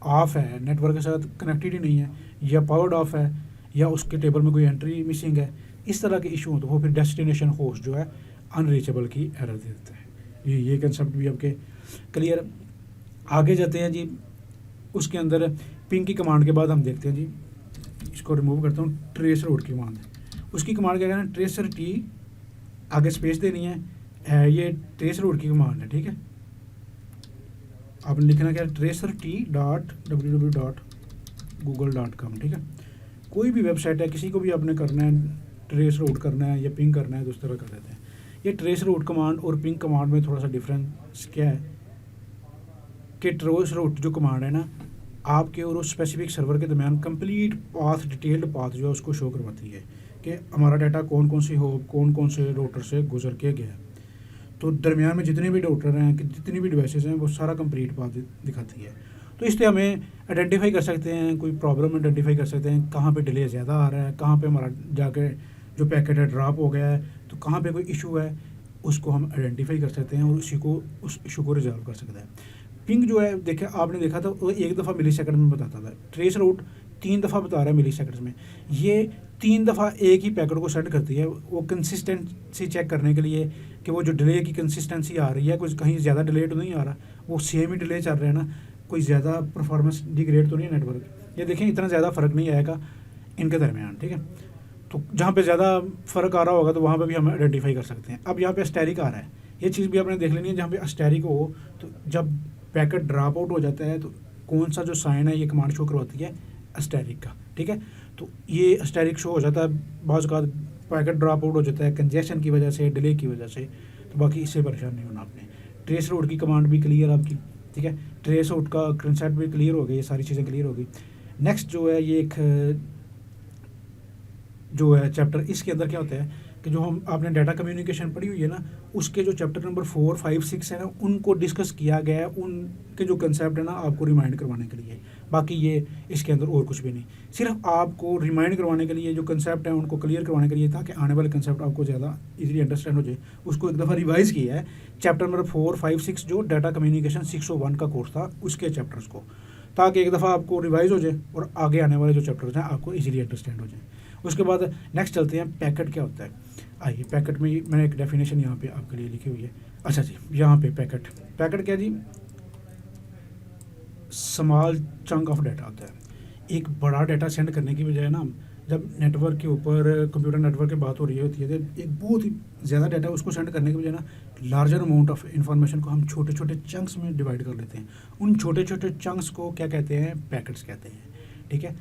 ऑफ है, नेटवर्क के साथ कनेक्टेड ही नहीं है, या पावर्ड ऑफ है, या उसके टेबल में कोई एंट्री मिसिंग है, इस तरह के इशू हो तो वो फिर डेस्टिनेशन होस्ट जो है अनरीचेबल की एरर दे देता है। ये कंसेप्ट भी आपके क्लियर। आगे जाते हैं जी, उसके अंदर पिंग की कमांड के बाद हम देखते हैं जी, इसको रिमूव करता हूँ, ट्रेस रूट की कमांड। उसकी कमांड क्या कहना है, ट्रेसर टी, आगे स्पेस देनी है, ये ट्रेस रूट की कमांड है, ठीक है। आपने लिखना क्या है, ट्रेसर टी .www.google.com, ठीक है। कोई भी वेबसाइट है, किसी को भी आपने करना है, ट्रेस रूट करना है या पिंग करना है तो उस तरह कर देते हैं। ये ट्रेस रूट कमांड और पिंग कमांड में थोड़ा सा डिफरेंस क्या है कि ट्रेस रूट जो कमांड है ना, आपके और उस स्पेसिफिक सर्वर के दरमियान कंप्लीट पाथ, डिटेल्ड पाथ जो है उसको शो करवाती है कि हमारा डाटा कौन कौन सी हो, कौन कौन से राउटर से गुजर के गया। तो दरमियान में जितने भी राउटर हैं, कि जितनी भी डिवाइसेस हैं, वो सारा कंप्लीट पाथ दिखाती है। तो इससे हमें आइडेंटिफाई कर सकते हैं, कोई प्रॉब्लम आइडेंटिफाई कर सकते हैं, कहाँ पे डिले ज़्यादा आ रहा है, कहाँ पे हमारा जाके जो पैकेट है ड्रॉप हो गया है, तो कहाँ पे कोई इशू है उसको हम आइडेंटिफाई कर सकते हैं और उस इशू को रिजॉल्व कर सकते हैं। पिंग जो है, देखे आपने देखा था वो एक दफ़ा मिली सेकंड में बताता था, ट्रेस रूट 3 दफ़ा बता रहा है मिली सेकंड्स में। ये 3 दफ़ा एक ही पैकेट को सेंड करती है, वो कंसिस्टेंसी चेक करने के लिए कि वो जो डिले की कंसिस्टेंसी आ रही है, कुछ कहीं ज़्यादा डिले तो नहीं आ रहा, वो सेम ही डिले चल रहा है ना, कोई ज़्यादा परफॉर्मेंस डिग्रेड तो नहीं है नेटवर्क। ये देखें इतना ज़्यादा फ़र्क नहीं आएगा इनके दरमियान, ठीक है। तो जहाँ पे ज़्यादा फ़र्क आ रहा होगा तो वहाँ पे भी हम आइडेंटिफाई कर सकते हैं। अब यहाँ पे अस्टेरिक आ रहा है, ये चीज़ भी आपने देख लेनी है। जहाँ पे अस्टेरिक हो तो जब पैकेट ड्रॉप आउट हो जाता है तो कौन सा जो साइन है ये कमांड शो करवाती है, अस्टेरिक का, ठीक है। तो ये अस्टेरिक शो हो जाता है, बाज़ का पैकेट ड्रॉप आउट हो जाता है कंजेशन की वजह से, डिले की वजह से। तो बाकी इससे परेशान नहीं होना आपने। ट्रेस रूट की कमांड भी क्लियर आपकी, ठीक है। ट्रेस रूट का कंसेप्ट भी क्लियर हो गया, ये सारी चीज़ें क्लियर हो गई। नेक्स्ट जो है ये एक जो है चैप्टर, इसके अंदर क्या होता है कि जो हम आपने डाटा कम्युनिकेशन पढ़ी हुई है ना, उसके जो चैप्टर नंबर 4, 5, 6 है ना, उनको डिस्कस किया गया है, उनके जो कंसेप्ट है ना आपको रिमाइंड करवाने के लिए। बाकी ये इसके अंदर और कुछ भी नहीं, सिर्फ आपको रिमाइंड करवाने के लिए जो कंसेप्ट है उनको क्लियर करवाने के लिए, ताकि आने वाले कंसेप्ट आपको ज़्यादा इजीली अंडरस्टैंड हो जाए। उसको एक दफ़ा रिवाइज़ किया है, चैप्टर नंबर 4, 5, 6 जो डाटा कम्युनिकेशन 601 का कोर्स था उसके चैप्टर्स को, ताकि एक दफ़ा आपको रिवाइज़ हो जाए और आगे आने वाले जो चैप्टर्स हैं आपको ईजिली अंडरस्टैंड हो जाए। उसके बाद नेक्स्ट चलते हैं, पैकेट क्या होता है। आइए, पैकेट में मैंने एक डेफिनेशन यहाँ पे आपके लिए लिखी हुई है। अच्छा जी, यहाँ पे पैकेट क्या जी, स्मॉल चंक ऑफ डाटा होता है। एक बड़ा डाटा सेंड करने की बजाय ना, जब नेटवर्क के ऊपर, कंप्यूटर नेटवर्क की बात हो रही होती है तो एक बहुत ही ज़्यादा डाटा उसको सेंड करने की बजाय ना, लार्जर अमाउंट ऑफ इन्फॉर्मेशन को हम छोटे छोटे चंक्स में डिवाइड कर लेते हैं। उन छोटे छोटे चंक्स को क्या कहते हैं, पैकेट्स कहते हैं, ठीक है।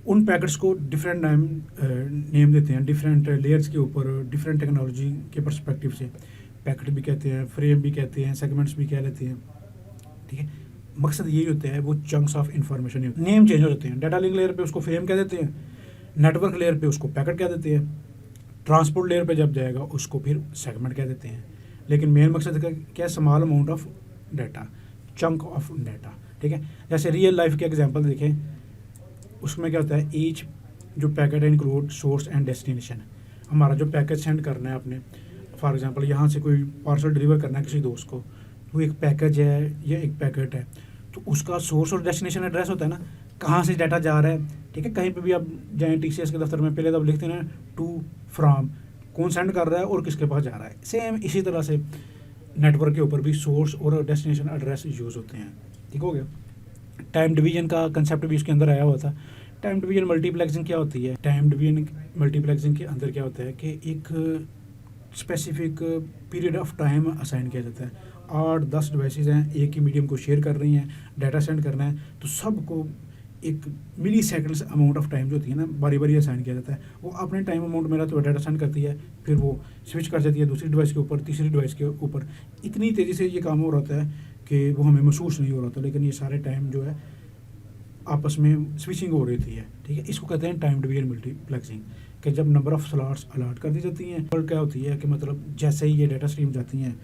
उन पैकेट्स को डिफरेंट नेम देते हैं, डिफरेंट लेयर्स के ऊपर, डिफरेंट टेक्नोलॉजी के पर्सपेक्टिव से। पैकेट भी कहते हैं, फ्रेम भी कहते हैं, सेगमेंट्स भी कह लेते हैं, ठीक है। मकसद यही होता है, वो chunks of information name change हो जाते हैं। डाटा लिंक लेयर पे उसको फ्रेम कह देते हैं, नेटवर्क लेयर पे उसको पैकेट कह देते हैं, ट्रांसपोर्ट लेयर पे जब जाएगा उसको फिर सेगमेंट कह देते हैं। लेकिन मेन मकसद क्या है, small amount of data, chunk of data, ठीक है। जैसे रियल लाइफ के एग्जांपल देखें, उसमें क्या होता है, ईच जो पैकेट है इंक्लूड सोर्स एंड डेस्टिनेशन। हमारा जो पैकेट सेंड करना है आपने, फॉर एग्जांपल यहाँ से कोई पार्सल डिलीवर करना है किसी दोस्त को, वो एक पैकेज है या एक पैकेट है, तो उसका सोर्स और डेस्टिनेशन एड्रेस होता है ना, कहाँ से डाटा जा रहा है, ठीक है। कहीं पे भी आप जाएँ TCS के दफ्तर में, पहले तो आप लिखते हैं टू फ्रॉम, कौन सेंड कर रहा है और किसके पास जा रहा है। सेम इसी तरह से नेटवर्क के ऊपर भी सोर्स और डेस्टिनेशन एड्रेस यूज़ होते हैं, ठीक हो गया। टाइम डिवीजन का कंसेप्ट भी इसके अंदर आया हुआ था। टाइम डिवीजन मल्टीप्लेक्सिंग क्या होती है, टाइम डिवीजन मल्टीप्लेक्सिंग के अंदर क्या होता है कि एक specific period of time assign किया जाता है। 8-10 डिवाइसेस हैं, एक ही मीडियम को शेयर कर रही हैं, डाटा सेंड करना है, तो सबको एक मिली सेकेंड्स अमाउंट ऑफ टाइम जो होती है ना, बारी बारी असाइन किया जाता है। वो अपने टाइम अमाउंट मेरा तो डाटा सेंड करती है, फिर वो स्विच कर जाती है दूसरी डिवाइस के ऊपर, तीसरी डिवाइस के ऊपर। इतनी तेज़ी से ये काम हो रहा है कि वो हमें महसूस नहीं हो रहा था, लेकिन ये सारे टाइम जो है आपस में स्विचिंग हो रही थी है, ठीक है। इसको कहते हैं टाइम डिवीजन मल्टीप्लेक्सिंग, कि जब नंबर ऑफ़ स्लॉट्स अलॉट कर दी जाती हैं। और क्या होती है कि मतलब जैसे ही ये डाटा स्ट्रीम जाती हैं,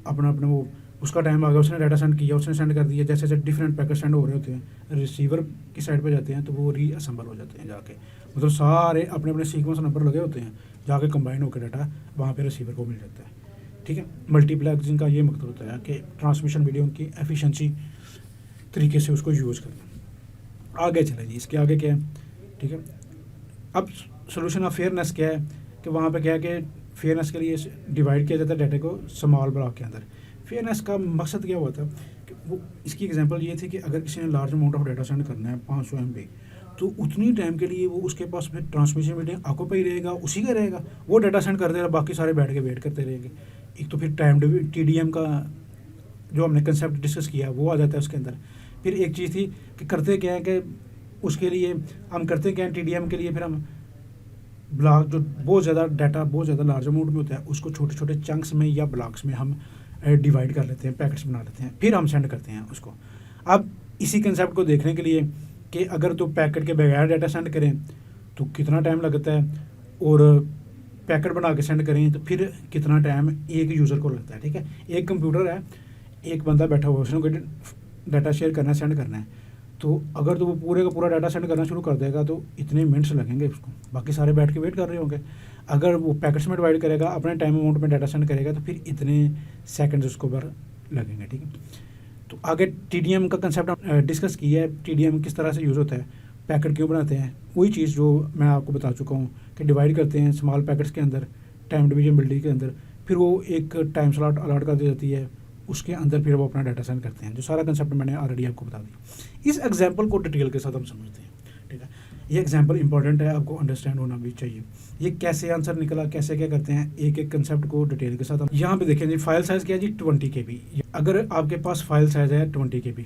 अपना वो उसका टाइम आ गया, उसने डाटा सेंड किया, उसने सेंड कर दिया, जैसे जैसे डिफरेंट पैकेट सेंड हो रहे होते हैं रिसीवर की साइड पे जाते हैं तो वो रीअसेंबल हो जाते हैं जाके, मतलब सारे अपने अपने सीक्वेंस नंबर लगे होते हैं, जाके कंबाइन होकर डाटा वहाँ पे रिसीवर को मिल जाता है। ठीक है, मल्टीप्लेक्सिंग का ये मतलब होता है कि ट्रांसमिशन वीडियो की एफिशिएंसी तरीके से उसको यूज़ करना। आगे चले जी, इसके आगे क्या है, ठीक है। अब सोल्यूशन ऑफ फेयरनेस क्या है कि वहाँ पे क्या है कि फेयरनेस के लिए डिवाइड किया जाता है डाटा को स्मॉल ब्लॉक के अंदर। फेयरनेस का मकसद क्या हुआ था कि वो, इसकी एग्जांपल ये थी कि अगर किसी ने large amount of data send करना है 500 MB, तो उतनी टाइम के लिए वो उसके पास फिर ट्रांसमिशन मीडियम आपको पे ही रहेगा, उसी का रहेगा, वो डाटा सेंड कर देगा, बाकी सारे बैठ के वेट करते रहेंगे। एक तो फिर टाइम TDM का जो हमने कंसेप्ट डिस्कस किया वो आ जाता है उसके अंदर। फिर एक चीज़ थी कि करते क्या है कि उसके लिए हम करते क्या हैं TDM के लिए, फिर हम ब्लॉक जो बहुत ज़्यादा डाटा बहुत ज़्यादा लार्ज अमाउंट में होता है उसको छोटे छोटे चंक्स में या ब्लॉक्स में हम डिवाइड कर लेते हैं, पैकेट्स बना लेते हैं, फिर हम सेंड करते हैं उसको। अब इसी कंसेप्ट को देखने के लिए कि अगर तो पैकेट के बगैर डाटा सेंड करें तो कितना टाइम लगता है, और पैकेट बना के सेंड करें तो फिर कितना टाइम एक यूज़र को लगता है। ठीक है, एक कंप्यूटर है, एक बंदा बैठा हुआ है, उसने डाटा शेयर करना है, सेंड करना है, तो अगर तो वो पूरे का पूरा डाटा सेंड करना शुरू कर देगा तो इतने मिनट्स लगेंगे उसको, बाकी सारे बैठ के वेट कर रहे होंगे। अगर वो पैकेट्स में डिवाइड करेगा, अपने टाइम अमाउंट में डाटा सेंड करेगा, तो फिर इतने सेकंड्स उसको पर लगेंगे। ठीक है, तो आगे TDM का कंसेप्ट डिस्कस किया है, TDM किस तरह से यूज़ होता है, पैकेट क्यों बनाते हैं, वही चीज़ जो मैं आपको बता चुका हूँ कि डिवाइड करते हैं स्मॉल पैकेट्स के अंदर, टाइम डिवीजन बिल्डिंग के अंदर, फिर वो एक टाइम स्लॉट अलॉट कर दी जाती है, उसके अंदर फिर वो अपना डाटा सेंड करते हैं। जो सारा कंसेप्ट मैंने ऑलरेडी आपको बता दिया। इस एग्जांपल को डिटेल के साथ हम समझते हैं। ठीक है, ये एग्जांपल इंपॉर्टेंट है, आपको अंडरस्टैंड होना भी चाहिए। ये कैसे आंसर निकला, कैसे क्या करते हैं, एक एक कंसेप्ट को डिटेल के साथ हम यहाँ पे देखें जी। फाइल साइज़ क्या है जी, 20 KB। अगर आपके पास फाइल साइज़ है 20 KB,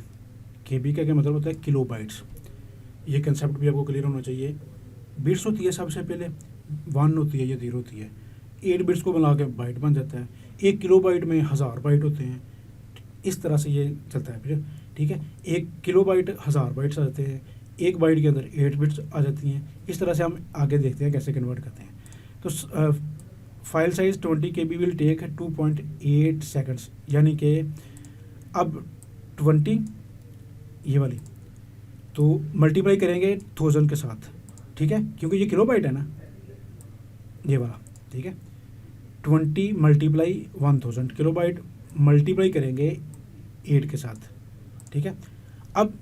KB का क्या मतलब होता है, किलो बाइट्स। ये कंसेप्ट भी आपको क्लियर होना चाहिए। बिट्स होती है सबसे पहले, 1 होती है या 0 होती है, 8 बिट्स को मिला के बाइट बन जाता है। 1 किलो बाइट में 1000 बाइट होते हैं, इस तरह से ये चलता है फिर। ठीक है, 1 किलो बाइट 1000 बाइट्स आ जाते हैं, एक बाइट के अंदर 8 बिट्स आ जाती हैं। इस तरह से हम आगे देखते हैं कैसे कन्वर्ट करते हैं। तो file size 20 KB will take 2.8 seconds, यानी कि अब 20 ये वाली तो मल्टीप्लाई करेंगे 1000 के साथ। ठीक है, क्योंकि ये किलो बाइट है ना ये वाला। ठीक है, 20 मल्टीप्लाई 1000 किलो बाइट मल्टीप्लाई करेंगे 8 के साथ। ठीक है, अब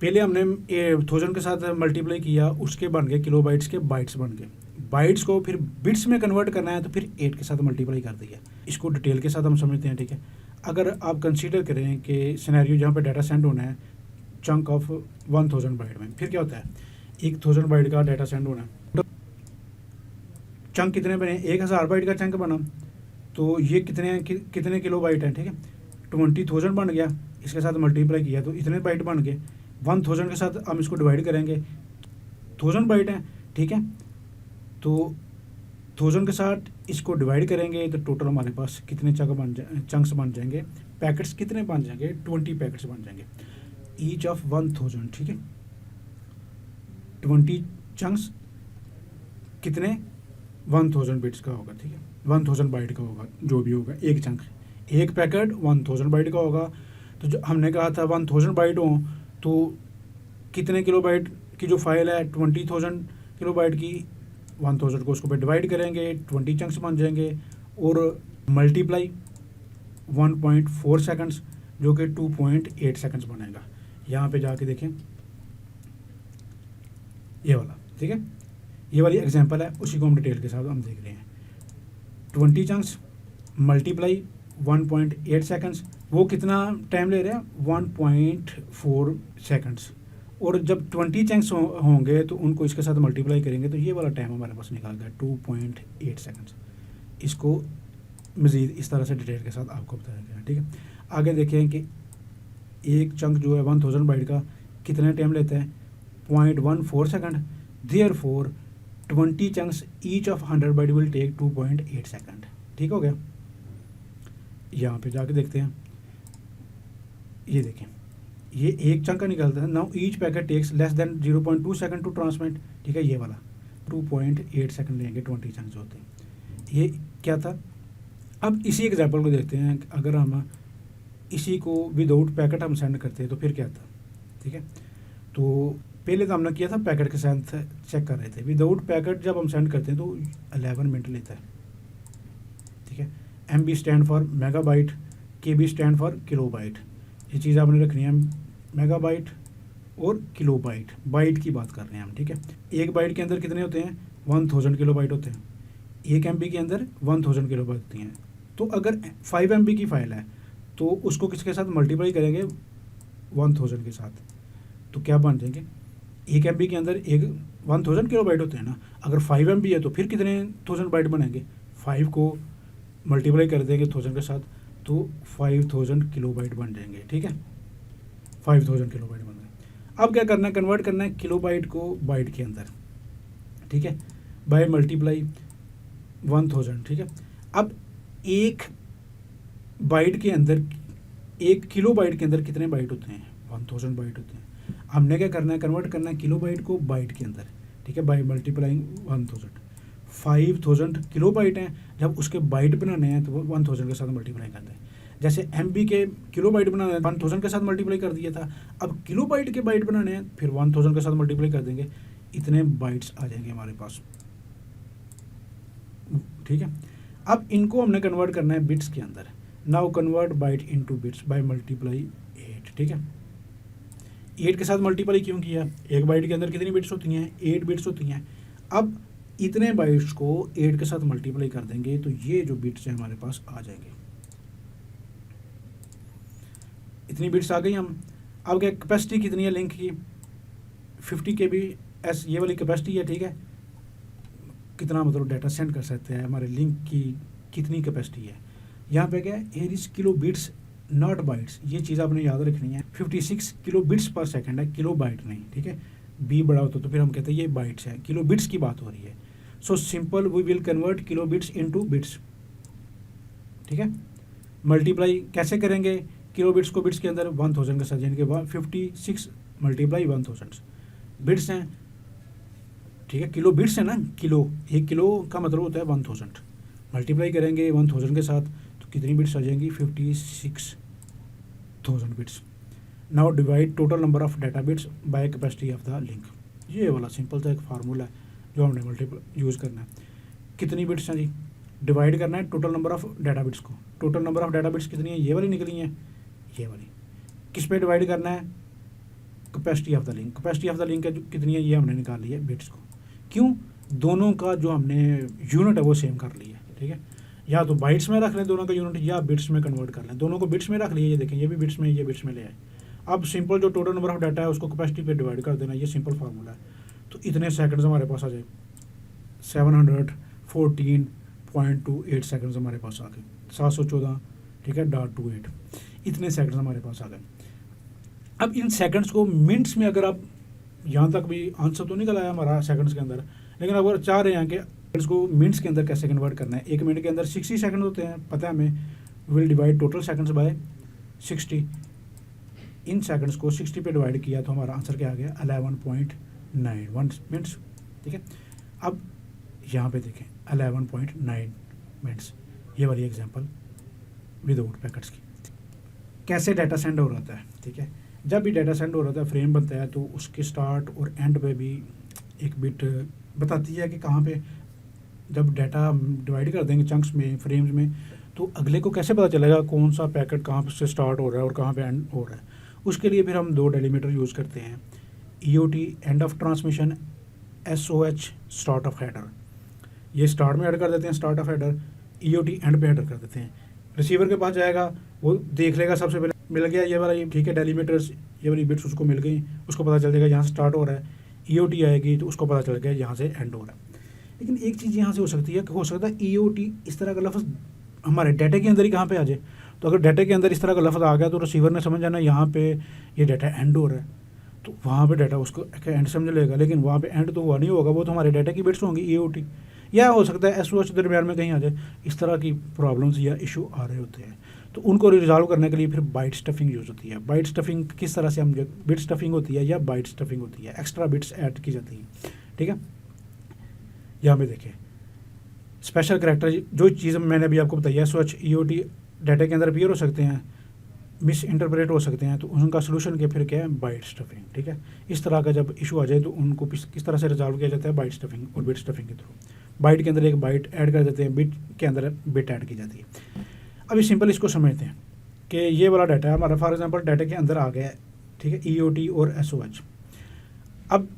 पहले हमने 1000 के साथ मल्टीप्लाई किया, उसके बन गए किलो बाइट्स के बाइट्स बन गए। बाइट्स को फिर बिट्स में कन्वर्ट करना है तो फिर 8 के साथ मल्टीप्लाई कर दिया। इसको डिटेल के साथ हम समझते हैं। ठीक है, अगर आप कंसीडर करें कि सिनेरियो जहाँ पे डाटा सेंड होना है चंक ऑफ 1000 बाइट में, फिर क्या होता है, 1000 बाइट का डाटा सेंड होना है, चंक कितने बने, 1000 बाइट का चंक बना, तो ये कितने किलो बाइट हैं। ठीक है, 20,000 बन गया, इसके साथ मल्टीप्लाई किया तो इतने बाइट बन गए। 1000 के साथ हम इसको डिवाइड करेंगे, 1000 बाइट हैं। ठीक है, तो 1000 के साथ इसको डिवाइड करेंगे तो टोटल हमारे पास कितने चंक्स बन जाएंगे, पैकेट्स कितने बन जाएंगे, 20 पैकेट्स बन जाएंगे ईच ऑफ 1000। ठीक है, 20 चंक्स कितने 1000 बिट्स का होगा। ठीक है, 1000 बाइट का होगा, जो भी होगा एक चंक, एक पैकेट 1000 बाइट का होगा। तो जो हमने कहा था 1000 बाइट हो तो कितने किलो बाइट की जो फाइल है 20,000 किलो बाइट की, 1000 को उसको पे डिवाइड करेंगे, 20 चंक्स बन जाएंगे, और मल्टीप्लाई 1.4 सेकंड्स जो कि 2.8 सेकंड्स बनेगा। यहाँ पे जाके देखें ये वाला। ठीक है, ये वाली एग्जांपल है, उसी को हम डिटेल के साथ हम देख रहे हैं। 20 चंक्स मल्टीप्लाई 1.8 सेकंड्स, वो कितना टाइम ले रहे हैं 1.4 सेकंड्स, और जब 20 चंक्स होंगे तो उनको इसके साथ मल्टीप्लाई करेंगे तो ये वाला टाइम हमारे पास निकल गया 2.8 सेकंड्स। इसको मज़ीद इस तरह से डिटेल के साथ आपको बताया गया। ठीक है, आगे देखें कि एक चंक जो है 1000 बाइट का कितने टाइम लेता है 0.14 second, therefore 20 chunks each of 100 byte will take 2.8 second. ठीक हो गया, यहाँ पे जाके देखते हैं, ये देखें ये एक चंक का निकलता है। Now each packet takes less than 0.2 second to transmit. ठीक है, ये वाला 2.8 सेकंड लेंगे 20 चंक्स होते हैं। ये क्या था। अब इसी एग्जांपल को देखते हैं, अगर हम इसी को विदाउट पैकेट हम सेंड करते हैं तो फिर क्या था, ठीक है। तो पहले तो हमने किया था पैकेट के साथ चेक कर रहे थे, विदाउट पैकेट जब हम सेंड करते हैं तो 11 मिनट लेता है, ठीक है। MB stand for megabyte, KB stand for kilobyte, ये चीज़ आपने रखनी है, मेगाबाइट और किलोबाइट, बाइट की बात कर रहे हैं हम, ठीक है। एक बाइट के अंदर कितने होते हैं, 1000 किलोबाइट होते हैं, एक MB के अंदर 1000 किलोबाइट होती हैं। तो अगर 5 MB की फाइल है तो उसको किसके साथ मल्टीप्लाई करेंगे, 1000 के साथ, तो क्या बन जाएंगे, एक MB के अंदर एक 1000 किलोबाइट होते हैं ना, अगर 5 MB है तो फिर कितने 1000 बाइट बनेंगे, 5 को मल्टीप्लाई कर देंगे 1000 के साथ तो 5000 किलोबाइट बन जाएंगे, ठीक है। 5000 किलोबाइट बन गए। अब क्या करना है, कन्वर्ट करना है किलोबाइट को बाइट के अंदर, ठीक है, बाय मल्टीप्लाई 1000, ठीक है। अब एक बाइट के अंदर, एक किलो बाइट के अंदर कितने बाइट होते हैं, 1000 बाइट होते हैं। हमने क्या करना है, कन्वर्ट करना है किलो बाइट को बाइट के अंदर, ठीक है, बाय मल्टीप्लाइंग 1000। 5000 किलो बाइट हैं, जब उसके बाइट बनाने हैं तो वो 1000 के साथ मल्टीप्लाई करते हैं। जैसे MB के किलो बाइट बनाने हैं 1000 के साथ मल्टीप्लाई कर दिया था, अब किलो बाइट के बाइट बनाने हैं फिर 1000 के साथ मल्टीप्लाई कर देंगे, इतने बाइट्स आ जाएंगे हमारे पास, ठीक है। अब इनको हमने कन्वर्ट करना है बिट्स के अंदर। Now convert byte into bits by multiply 8, ठीक है। 8 के साथ मल्टीप्लाई क्यों किया, एक बाइट के अंदर कितनी बिट्स होती हैं, 8 बिट्स होती हैं। अब इतने बाइट्स को 8 के साथ मल्टीप्लाई कर देंगे तो ये जो बिट्स हैं हमारे पास आ जाएंगे, इतनी बिट्स आ गई। हम अब क्या कैपेसिटी कितनी है लिंक की, 50 kbps ये वाली कैपेसिटी है, ठीक है। कितना मतलब डाटा सेंड कर सकते हैं, हमारे लिंक की कितनी कैपेसिटी है। यहाँ पे क्या है, air is kilo bits not bytes, ये चीज़ आपने याद रखनी है। 56 किलो बिट्स पर सेकंड है, किलो बाइट नहीं, ठीक है। B बड़ा होता तो फिर हम कहते हैं ये बाइट्स है, किलो बिट्स की बात हो रही है। So simple we will convert kilo bits into bits, ठीक है। मल्टीप्लाई कैसे करेंगे, किलो बिट्स को बिट्स के अंदर 1000 के साथ, यानी कि 56 मल्टीप्लाई 1000 बिट्स हैं, ठीक है। किलो बिट्स है ना, किलो, एक किलो का मतलब होता है 1000, मल्टीप्लाई करेंगे 1000 के साथ तो कितनी बिट्स आ जाएंगी, 56000 bits. Now divide total number of data bits by capacity of the link, ये वाला सिंपल सा एक फार्मूला है जो हमने मल्टीपल यूज़ करना है। कितनी बिट्स हैं जी, डिवाइड करना है total number of data bits को, total number of data bits कितनी है, ये वाली निकली है, ये वाली। किस पे डिवाइड करना है, capacity of the link, capacity of the link कितनी है, ये हमने निकाल ली है बिट्स को। क्यों, दोनों का जो हमने यूनिट है वो सेम कर लिया है, ठीक है। या तो बाइट्स में रख लें दोनों का यूनिट, या बिट्स में कन्वर्ट कर लें, दोनों को बिट्स में रख लिए, ये देखें ये भी बिट्स में, ये बिट्स में ले आए। अब सिंपल जो टोटल नंबर ऑफ डाटा है उसको कैपेसिटी पे डिवाइड कर देना, ये सिंपल फार्मूला है। तो इतने सेकंड्स हमारे पास आ जाए, 714.28 सेकंड्स हमारे पास आ गए, 714, ठीक है, .28, इतने सेकंड्स हमारे पास आ गए। अब इन सेकंड्स को मिनट्स में, अगर आप यहाँ तक भी आंसर तो निकल आया हमारा सेकंड्स के अंदर, लेकिन अगर चाह रहे हैं कि इसको मिनट्स के अंदर कैसे कन्वर्ट करना है, एक मिनट के अंदर 60 सेकंड होते हैं, पता है हमें। Will divide total seconds by 60, इन सेकंड्स को 60 पे डिवाइड किया तो हमारा आंसर क्या आ गया, 11.91 मिनट्स, ठीक है। अब यहाँ पे देखें 11.9 मिनट्स, ये वाली एग्जांपल विदाउट पैकेट्स की। कैसे डाटा सेंड हो रहा है, ठीक है। जब भी डाटा सेंड हो रहा है, फ्रेम बनता है तो उसके स्टार्ट और एंड पे भी एक बिट बताती है कि कहाँ पे, जब डाटा डिवाइड कर देंगे चंक्स में, फ्रेम्स में, तो अगले को कैसे पता चलेगा कौन सा पैकेट कहाँ से स्टार्ट हो रहा है और कहाँ पे एंड हो रहा है। उसके लिए फिर हम 2 डेलीमीटर यूज़ करते हैं, EOT end of transmission, SOH start of header, ये स्टार्ट में ऐड कर देते हैं start of header, EOT and पे हेडर कर देते हैं। रिसीवर के पास जाएगा, वो देख लेगा सबसे पहले, मिल गया ये वाला, ठीक है, डेलीमीटर्स, ये वाली बिट्स उसको मिल गई, उसको पता चल जाएगा यहाँ से स्टार्ट हो रहा है। EOT आएगी तो उसको पता चल गया यहाँ से एंड हो रहा है। लेकिन एक चीज़ यहाँ से हो सकती है कि हो सकता है EOT इस तरह का लफ्ज़ हमारे डाटा के अंदर ही कहाँ पे आ जाए। तो अगर डाटा के अंदर इस तरह का लफ्ज़ आ गया तो रिसीवर ने समझ जाना यहाँ पे ये डाटा एंड हो रहा है, तो वहाँ पे डाटा उसको एंड समझ लेगा, लेकिन वहाँ पे एंड तो हुआ नहीं होगा, वो तो हमारे डाटा की बिट्स होंगी EOT। या हो सकता है SOH दरमियान में कहीं आ जाए, इस तरह की प्रॉब्लम्स या इशू आ रहे होते हैं। तो उनको रिजॉल्व करने के लिए फिर बाइट स्टफिंग यूज़ होती है। बाइट स्टफिंग किस तरह से, हम बिट स्टफिंग होती है या बाइट स्टफिंग होती है, एक्स्ट्रा बिट्स ऐड की जाती हैं, ठीक है। यहाँ पे देखें स्पेशल करैक्टर, जो चीज़ मैंने अभी आपको बताई है, SOH EOT डाटा के अंदर अपीयर हो सकते हैं, मिस इंटरप्रेट हो सकते हैं, तो उनका सोल्यूशन क्या फिर क्या है, बाइट स्टफिंग। ठीक है, इस तरह का जब इशू आ जाए तो उनको किस तरह से रिजॉल्व किया जाता है, बाइट स्टफिंग और बिट स्टफिंग के थ्रू। बाइट के अंदर एक बाइट ऐड कर देते हैं, बिट के अंदर बिट ऐड की जाती है। अभी सिंपल इसको समझते हैं कि ये वाला डाटा है हमारा, फॉर एग्जांपल डाटा के अंदर आ गया है, ठीक है, ईओटी और एसओएच। अब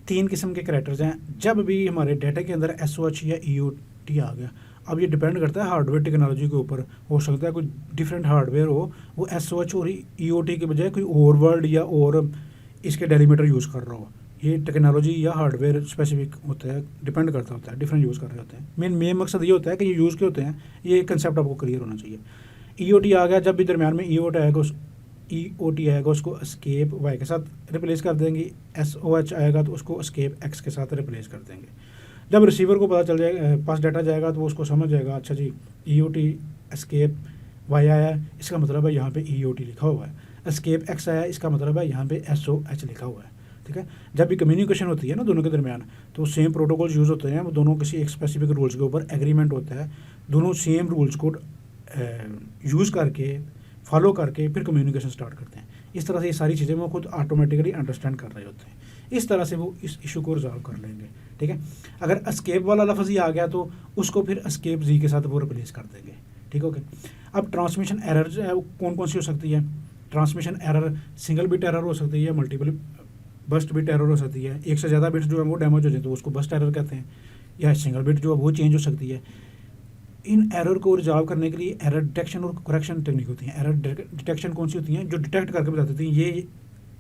3 किस्म के करैक्टर्स हैं। जब भी हमारे डाटा के अंदर एसओएच या ईओटी आ गया, अब ये डिपेंड करता है हार्डवेयर टेक्नोलॉजी के ऊपर। हो सकता है कोई डिफरेंट हार्डवेयर हो, वो एसओएच और ईओटी के बजाय कोई और वर्ड या और इसके डेलीमीटर यूज़ कर रहा हो। ये टेक्नोलॉजी या हार्डवेयर स्पेसिफिक होता है, डिपेंड करता होता है, डिफरेंट यूज़ कर रहे होते हैं। मेन मकसद ये होता है कि ये यूज़ के होते हैं, ये कंसेप्ट आपको क्लियर होना चाहिए। ईओटी आ गया, जब भी दरम्यान में ईओटी आएगा उसको एस्केप वाई के साथ रिप्लेस कर देंगे, एसओएच आएगा तो उसको एस्केप एक्स के साथ रिप्लेस कर देंगे। जब रिसीवर को पता चल जाएगा, पास डाटा जाएगा, तो वो उसको समझ जाएगा, अच्छा जी ईओटी एस्केप वाई आया, इसका मतलब है यहाँ पे ईओटी लिखा हुआ है। एस्केप एक्स आया, इसका मतलब है यहाँ पे एसओएच लिखा हुआ है। ठीक है, जब भी कम्युनिकेशन होती है ना दोनों के दरमियान, तो सेम प्रोटोकॉल्स यूज़ होते हैं, वो दोनों किसी एक स्पेसिफिक रूल्स के ऊपर एग्रीमेंट होता है, दोनों सेम रूल्स को यूज़ करके फॉलो करके फिर कम्युनिकेशन स्टार्ट करते हैं। इस तरह से ये सारी चीज़ें वो खुद ऑटोमेटिकली अंडरस्टैंड कर रहे होते हैं। इस तरह से वो इस इशू को रिजॉल्व कर लेंगे। ठीक है, अगर एस्केप वाला लफ्ज़ ही आ गया तो उसको फिर एस्केप जी के साथ वो रिप्लेस कर देंगे। ठीक है, ओके। अब ट्रांसमिशन एरर जो है वो कौन कौन सी हो सकती है? Transmission error single bit error हो सकती है, मल्टीपल बस्ट बिट एरर हो सकती है। एक से ज़्यादा बिट्स जो है वो डैमेज हो जाए तो उसको बस्ट एरर कहते हैं, या सिंगल बिट जो है वो चेंज हो सकती है। इन एरर को रिजॉल्व करने के लिए एरर डिटेक्शन और करेक्शन टेक्निक होती हैं। एरर डिटेक्शन कौन सी होती हैं? जो डिटेक्ट करके बता देती हैं ये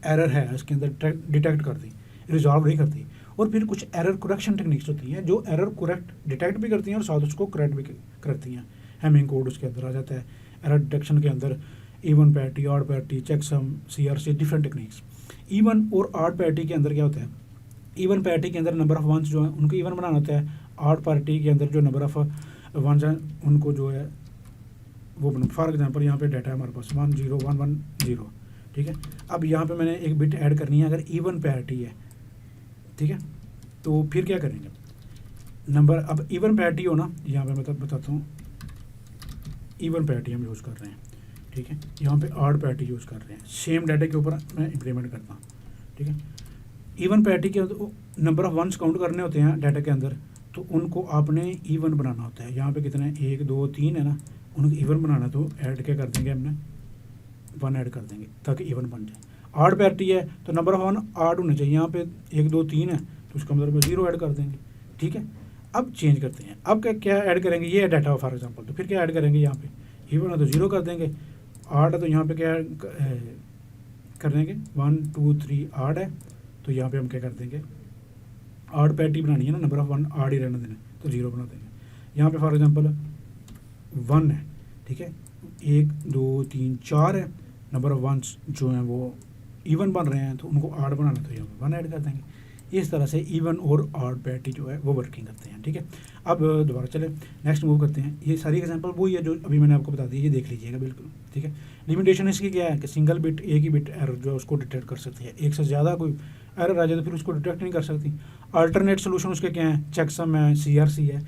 एरर है, इसके अंदर डिटेक्ट करती, रिजॉल्व नहीं करती। और फिर कुछ एरर करेक्शन टेक्निक्स होती हैं जो एरर करेक्ट डिटेक्ट भी करती हैं और साथ उसको करेक्ट भी करती हैं। हैमिंग कोड उसके अंदर आ जाता है। एरर डिटेक्शन के अंदर even parity, odd parity, checksum, CRC, different techniques. Even और ऑड पैरिटी के अंदर क्या होता है? इवन पैरिटी के अंदर नंबर ऑफ वंस जो है उनको इवन बनाना होता है। ऑड पैरिटी के अंदर जो नंबर ऑफ वंस हैं उनको जो है वो बना। फॉर एग्जांपल यहाँ पे डाटा है हमारे पास 10110। ठीक है, अब यहाँ पे मैंने एक बिट ऐड करनी है अगर इवन पैरिटी है। ठीक है, तो फिर क्या करेंगे? नंबर अब इवन पैरिटी हो ना, यहाँ पे मैं बताता हूँ। इवन पैरिटी हम यूज़ कर रहे हैं। ठीक है, यहाँ पे ऑड पैरिटी यूज़ कर रहे हैं। सेम डाटा के ऊपर मैं इम्प्लीमेंट करता हूँ। ठीक है, इवन पैरिटी के नंबर ऑफ वंस काउंट करने होते हैं डाटा के अंदर, तो उनको आपने इवन बनाना होता है। यहाँ पे कितने 1 2 3 है ना, उनको इवन बनाना तो ऐड क्या कर देंगे हमने 1 ऐड कर देंगे ताकि इवन बन जाए। ऑड पैरिटी है तो नंबर ऑफ 1 ऑड होने चाहिए। यहाँ पे 1 2 3 है तो उसका मतलब 0 ऐड कर देंगे। ठीक है, अब चेंज करते हैं। अब क्या ऐड करेंगे? ये डाटा फॉर एग्जाम्पल, तो फिर क्या ऐड करेंगे? यहाँ पे इवन है तो 0 कर देंगे। ऑड है तो यहाँ पे क्या कर देंगे 1 2 3 ऑड है तो यहाँ पे हम क्या कर देंगे? ऑड पैरिटी बनानी है ना, नंबर ऑफ 1 ऑड ही रहने देना, तो 0 बना देंगे। यहाँ पे फॉर एग्जांपल 1 है। ठीक है, 1 2 3 4 है। नंबर ऑफ वंस जो हैं वो इवन बन रहे हैं तो उनको ऑड बनाना, तो यहाँ पे 1 ऐड कर देंगे। इस तरह से इवन और ऑड पैरिटी जो है वो वर्किंग करते हैं। ठीक है, अब दोबारा चले नेक्स्ट मूव करते हैं। ये सारी एग्जांपल वही है जो अभी मैंने आपको बता दी, ये देख लीजिएगा बिल्कुल। ठीक है, लिमिटेशन इसकी क्या है कि सिंगल बिट, एक ही बिट एरर जो है उसको डिटेक्ट कर सकती है। एक से ज़्यादा कोई एरर आ जाए तो फिर उसको डिटेक्ट नहीं कर सकती। अल्टरनेट सोल्यूशन उसके क्या हैं? चेकसम है, सीआरसी है।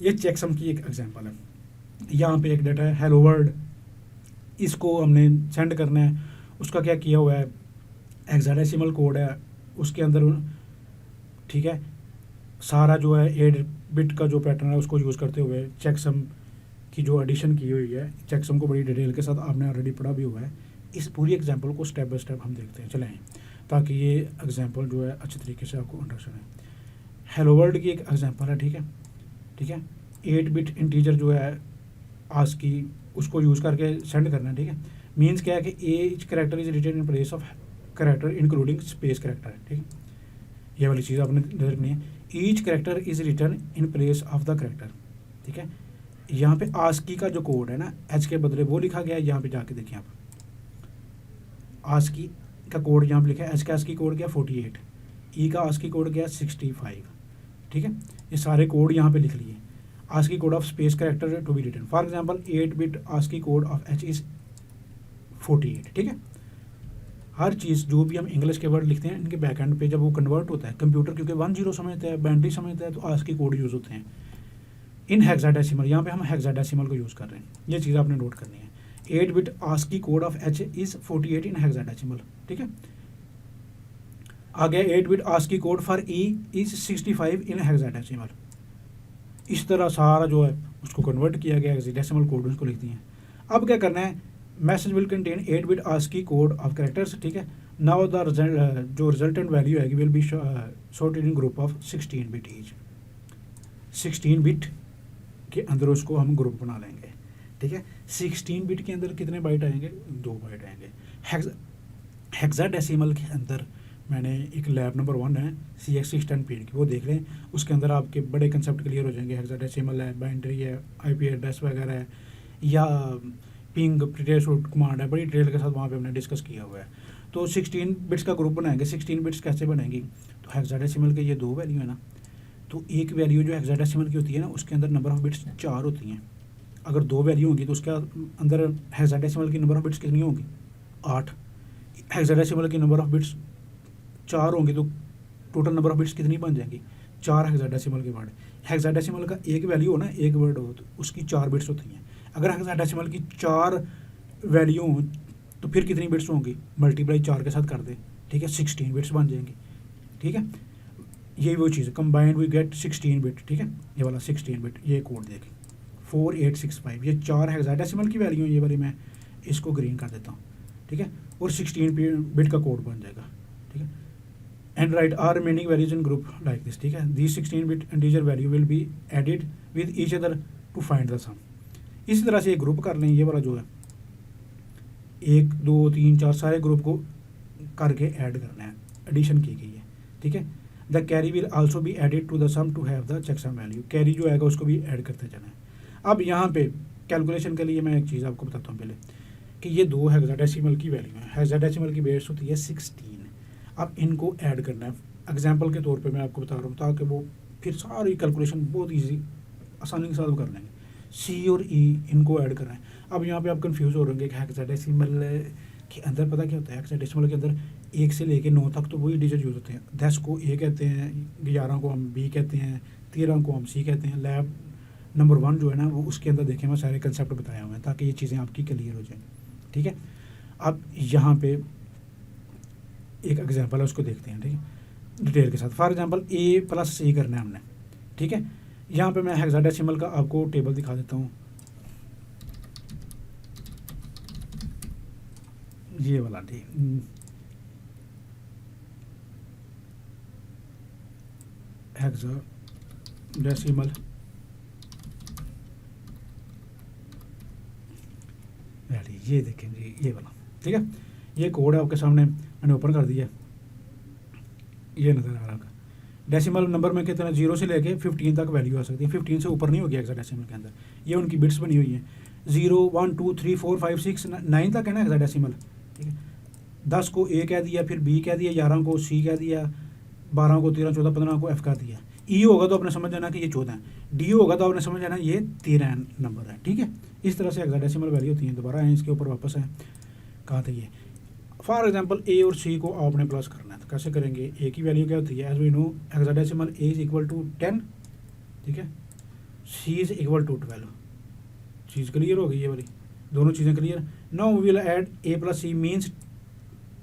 ये चेकसम की एक एग्जांपल है। यहाँ पे एक डाटा है हेलो वर्ल्ड, इसको हमने सेंड करना है। उसका क्या किया हुआ है? हेक्साडेसिमल कोड है उसके अंदर। ठीक है, सारा जो है 8 बिट का जो पैटर्न है उसको यूज़ करते हुए चेकसम की जो एडिशन की हुई है, चेकसम को बड़ी डिटेल के साथ आपने ऑलरेडी पढ़ा भी हुआ है। इस पूरी एग्जांपल को स्टेप बाय स्टेप हम देखते हैं, चलें, ताकि ये एग्जांपल जो है अच्छे तरीके से आपको अंडरस्टैंड है। हेलो वर्ल्ड की एक एग्जांपल है। ठीक है, ठीक है, 8 बिट इंटीजर जो है आज की उसको यूज़ करके सेंड करना है। ठीक है, मीन्स क्या है कि each character is written in place of character including space character. ठीक है, ये वाली चीज़ आपने ध्यान रखनी है। Each character is written in place of the character. ठीक है, यहाँ पे आस्की का जो कोड है ना, एच के बदले वो लिखा गया है। यहाँ पे जाके देखिए आप, आस्की का कोड यहाँ पे लिखा है। एच का आस्की कोड क्या 48, ई का आस्की कोड क्या 65। ठीक है, ये सारे कोड यहाँ पे लिख लिए। ASCII code of space character to be written, for example 8 bit ASCII code of H is 48। ठीक है, हर चीज़ जो भी हम इंग्लिश के वर्ड लिखते हैं इनके बैक एंड पे जब वो कन्वर्ट होता है कंप्यूटर, क्योंकि 10 समझता है, बाइनरी समझता है, तो आस्की कोड यूज़ होते हैं इन हेक्साडेसिमल। यहाँ पे हम हेक्साडेसिमल को यूज़ कर रहे हैं, ये चीज़ आपने नोट करनी है। 8 bit ASCII code of H is 48 in hexadecimal, ठीक है। आगे 8 bit ASCII code for E is 65 in hexadecimal. इस तरह सारा जो है उसको कन्वर्ट किया गया, हेक्साडेसिमल कोड उसको लिख दिए। अब क्या करना है, message will contain 8 bit ASCII code of characters, ठीक है। नाउ द जो रिजल्टेंट वैल्यू है will be sorted in group of 16 bit each. 16 bit के अंदर उसको हम ग्रुप बना लेंगे, ठीक है। 16 बिट के अंदर कितने बाइट आएंगे, 2 बाइट आएंगे। हेक्साडेसिमल के अंदर मैंने एक लैब नंबर 1 है CX610 की, वो देख लें, उसके अंदर आपके बड़े कंसेप्ट क्लियर हो जाएंगे। हेक्साडेसिमल है, बाइनरी है, IP एड्रेस वगैरह है, या पिंग प्रीटेस्ट कमांड है, बड़ी डिटेल के साथ वहाँ पे हमने डिस्कस किया हुआ है। तो 16 बिट्स का ग्रुप बनाएंगे। 16 बिट्स कैसे बनाएंगी, तो हेक्साडेसिमल के ये 2 वैल्यू है ना, तो एक वैल्यू जो हेक्साडेसिमल की होती है ना, उसके अंदर नंबर ऑफ बिट्स 4 होती हैं। अगर 2 वैल्यू होंगी तो उसके अंदर हेक्साडेसिमल की नंबर ऑफ बिट्स कितनी होंगी, 8। हेक्साडेसिमल की नंबर ऑफ बिट्स 4 होंगी तो टोटल नंबर ऑफ बिट्स कितनी बन जाएंगी, 4 हेक्साडेसिमल के वर्ड। हेक्साडेसिमल का एक वैल्यू हो ना, एक वर्ड हो, तो उसकी 4 बिट्स होती हैं। अगर हेक्साडेसिमल की 4 वैल्यू हो तो फिर कितनी बिट्स होंगी, मल्टीप्लाई 4 के साथ कर दें, ठीक है, 16 बिट्स बन जाएंगी, ठीक है। यही वो चीज़, कंबाइंड वी गेट 16 बिट, ठीक है। ये वाला 16 बिट, ये कोड देखें 4865, ये 4 हेक्साडेसिमल की वैल्यू है, ये वाली मैं इसको ग्रीन कर देता हूँ, ठीक है, और 16 बिट का कोड बन जाएगा, ठीक है। And right are remaining values in group like this, ठीक है। This 16 bit integer value will be added with each other to find the sum. इसी तरह से एक ग्रुप कर लें, ये वाला जो है 1 2 3 4 सारे ग्रुप को करके ऐड करना है, एडिशन की गई है, ठीक है। The carry will also be added to the sum to have the checksum value. Carry जो आएगा उसको भी ऐड करते जाना है। अब यहाँ पे कैलकुलेशन के लिए मैं एक चीज़ आपको बताता हूँ पहले, कि ये 2 हेक्साडेसिमल की वैल्यू है। हेक्साडेसिमल की बेस होती है 16। अब इनको ऐड करना है, एग्जाम्पल के तौर पे मैं आपको बता रहा हूँ, ताकि वो फिर सारी कैलकुलेशन बहुत ईजी आसानी के साथ कर लेंगे। C और E इनको ऐड करना है। अब यहाँ पे आप कंफ्यूज हो रहे होंगे कि हेक्साडेसिमल के अंदर पता क्या होता है, हेक्साडेसिमल के अंदर 1 से लेके 9 तक तो वही डिजिट यूज होते हैं। 10 को A कहते हैं, 11 को हम B कहते हैं, 13 को हम C कहते हैं। लैब नंबर 1 जो है ना, वो उसके अंदर देखें मैं सारे कंसेप्ट बताए हुए हैं, ताकि ये चीज़ें आपकी क्लियर हो जाएं, ठीक है। अब यहाँ पे एक एग्जाम्पल है, उसको देखते हैं, ठीक है, डिटेल के साथ। फॉर एग्जाम्पल A+C करना है हमने, ठीक है। यहाँ पे मैं हेक्साडेसिमल का आपको टेबल दिखा देता हूँ, ये वाला, ठीक, हेक्साडेसिमल ये देखें जी, ये वाला, ठीक है। ये कोड है आपके सामने, मैंने ओपन कर दिया, ये नज़र आ रहा है। डेसिमल नंबर में कितना 0 से लेके 15 तक वैल्यू आ सकती है, 15 से ऊपर नहीं होगी हेक्साडेसिमल के अंदर। ये उनकी बिट्स बनी हुई हैं, 0 1 2 3 4 5 6 9 तक है ना हेक्साडेसिमल, ठीक है। 10 को A कह दिया, फिर B कह दिया, 11 को C कह दिया, 12 को 13 14 15 को F कह दिया। E होगा तो आपने समझ जाना कि ये 14 है, D होगा तो आपने समझ जाना ये 13 नंबर है, ठीक है। इस तरह से हेक्साडेसिमल वैल्यू होती हैं। दोबारा आए इसके ऊपर वापस आए, कहाँ थे ये। फॉर एग्जाम्पल A और C को आपने प्लस करना है, तो कैसे करेंगे। A की वैल्यू क्या होती है, as we know hexadecimal A is equal to 10, ठीक है, C इज इक्वल टू 12। चीज़ क्लियर हो गई ये वाली, दोनों चीज़ें clear. Now we will add A+C means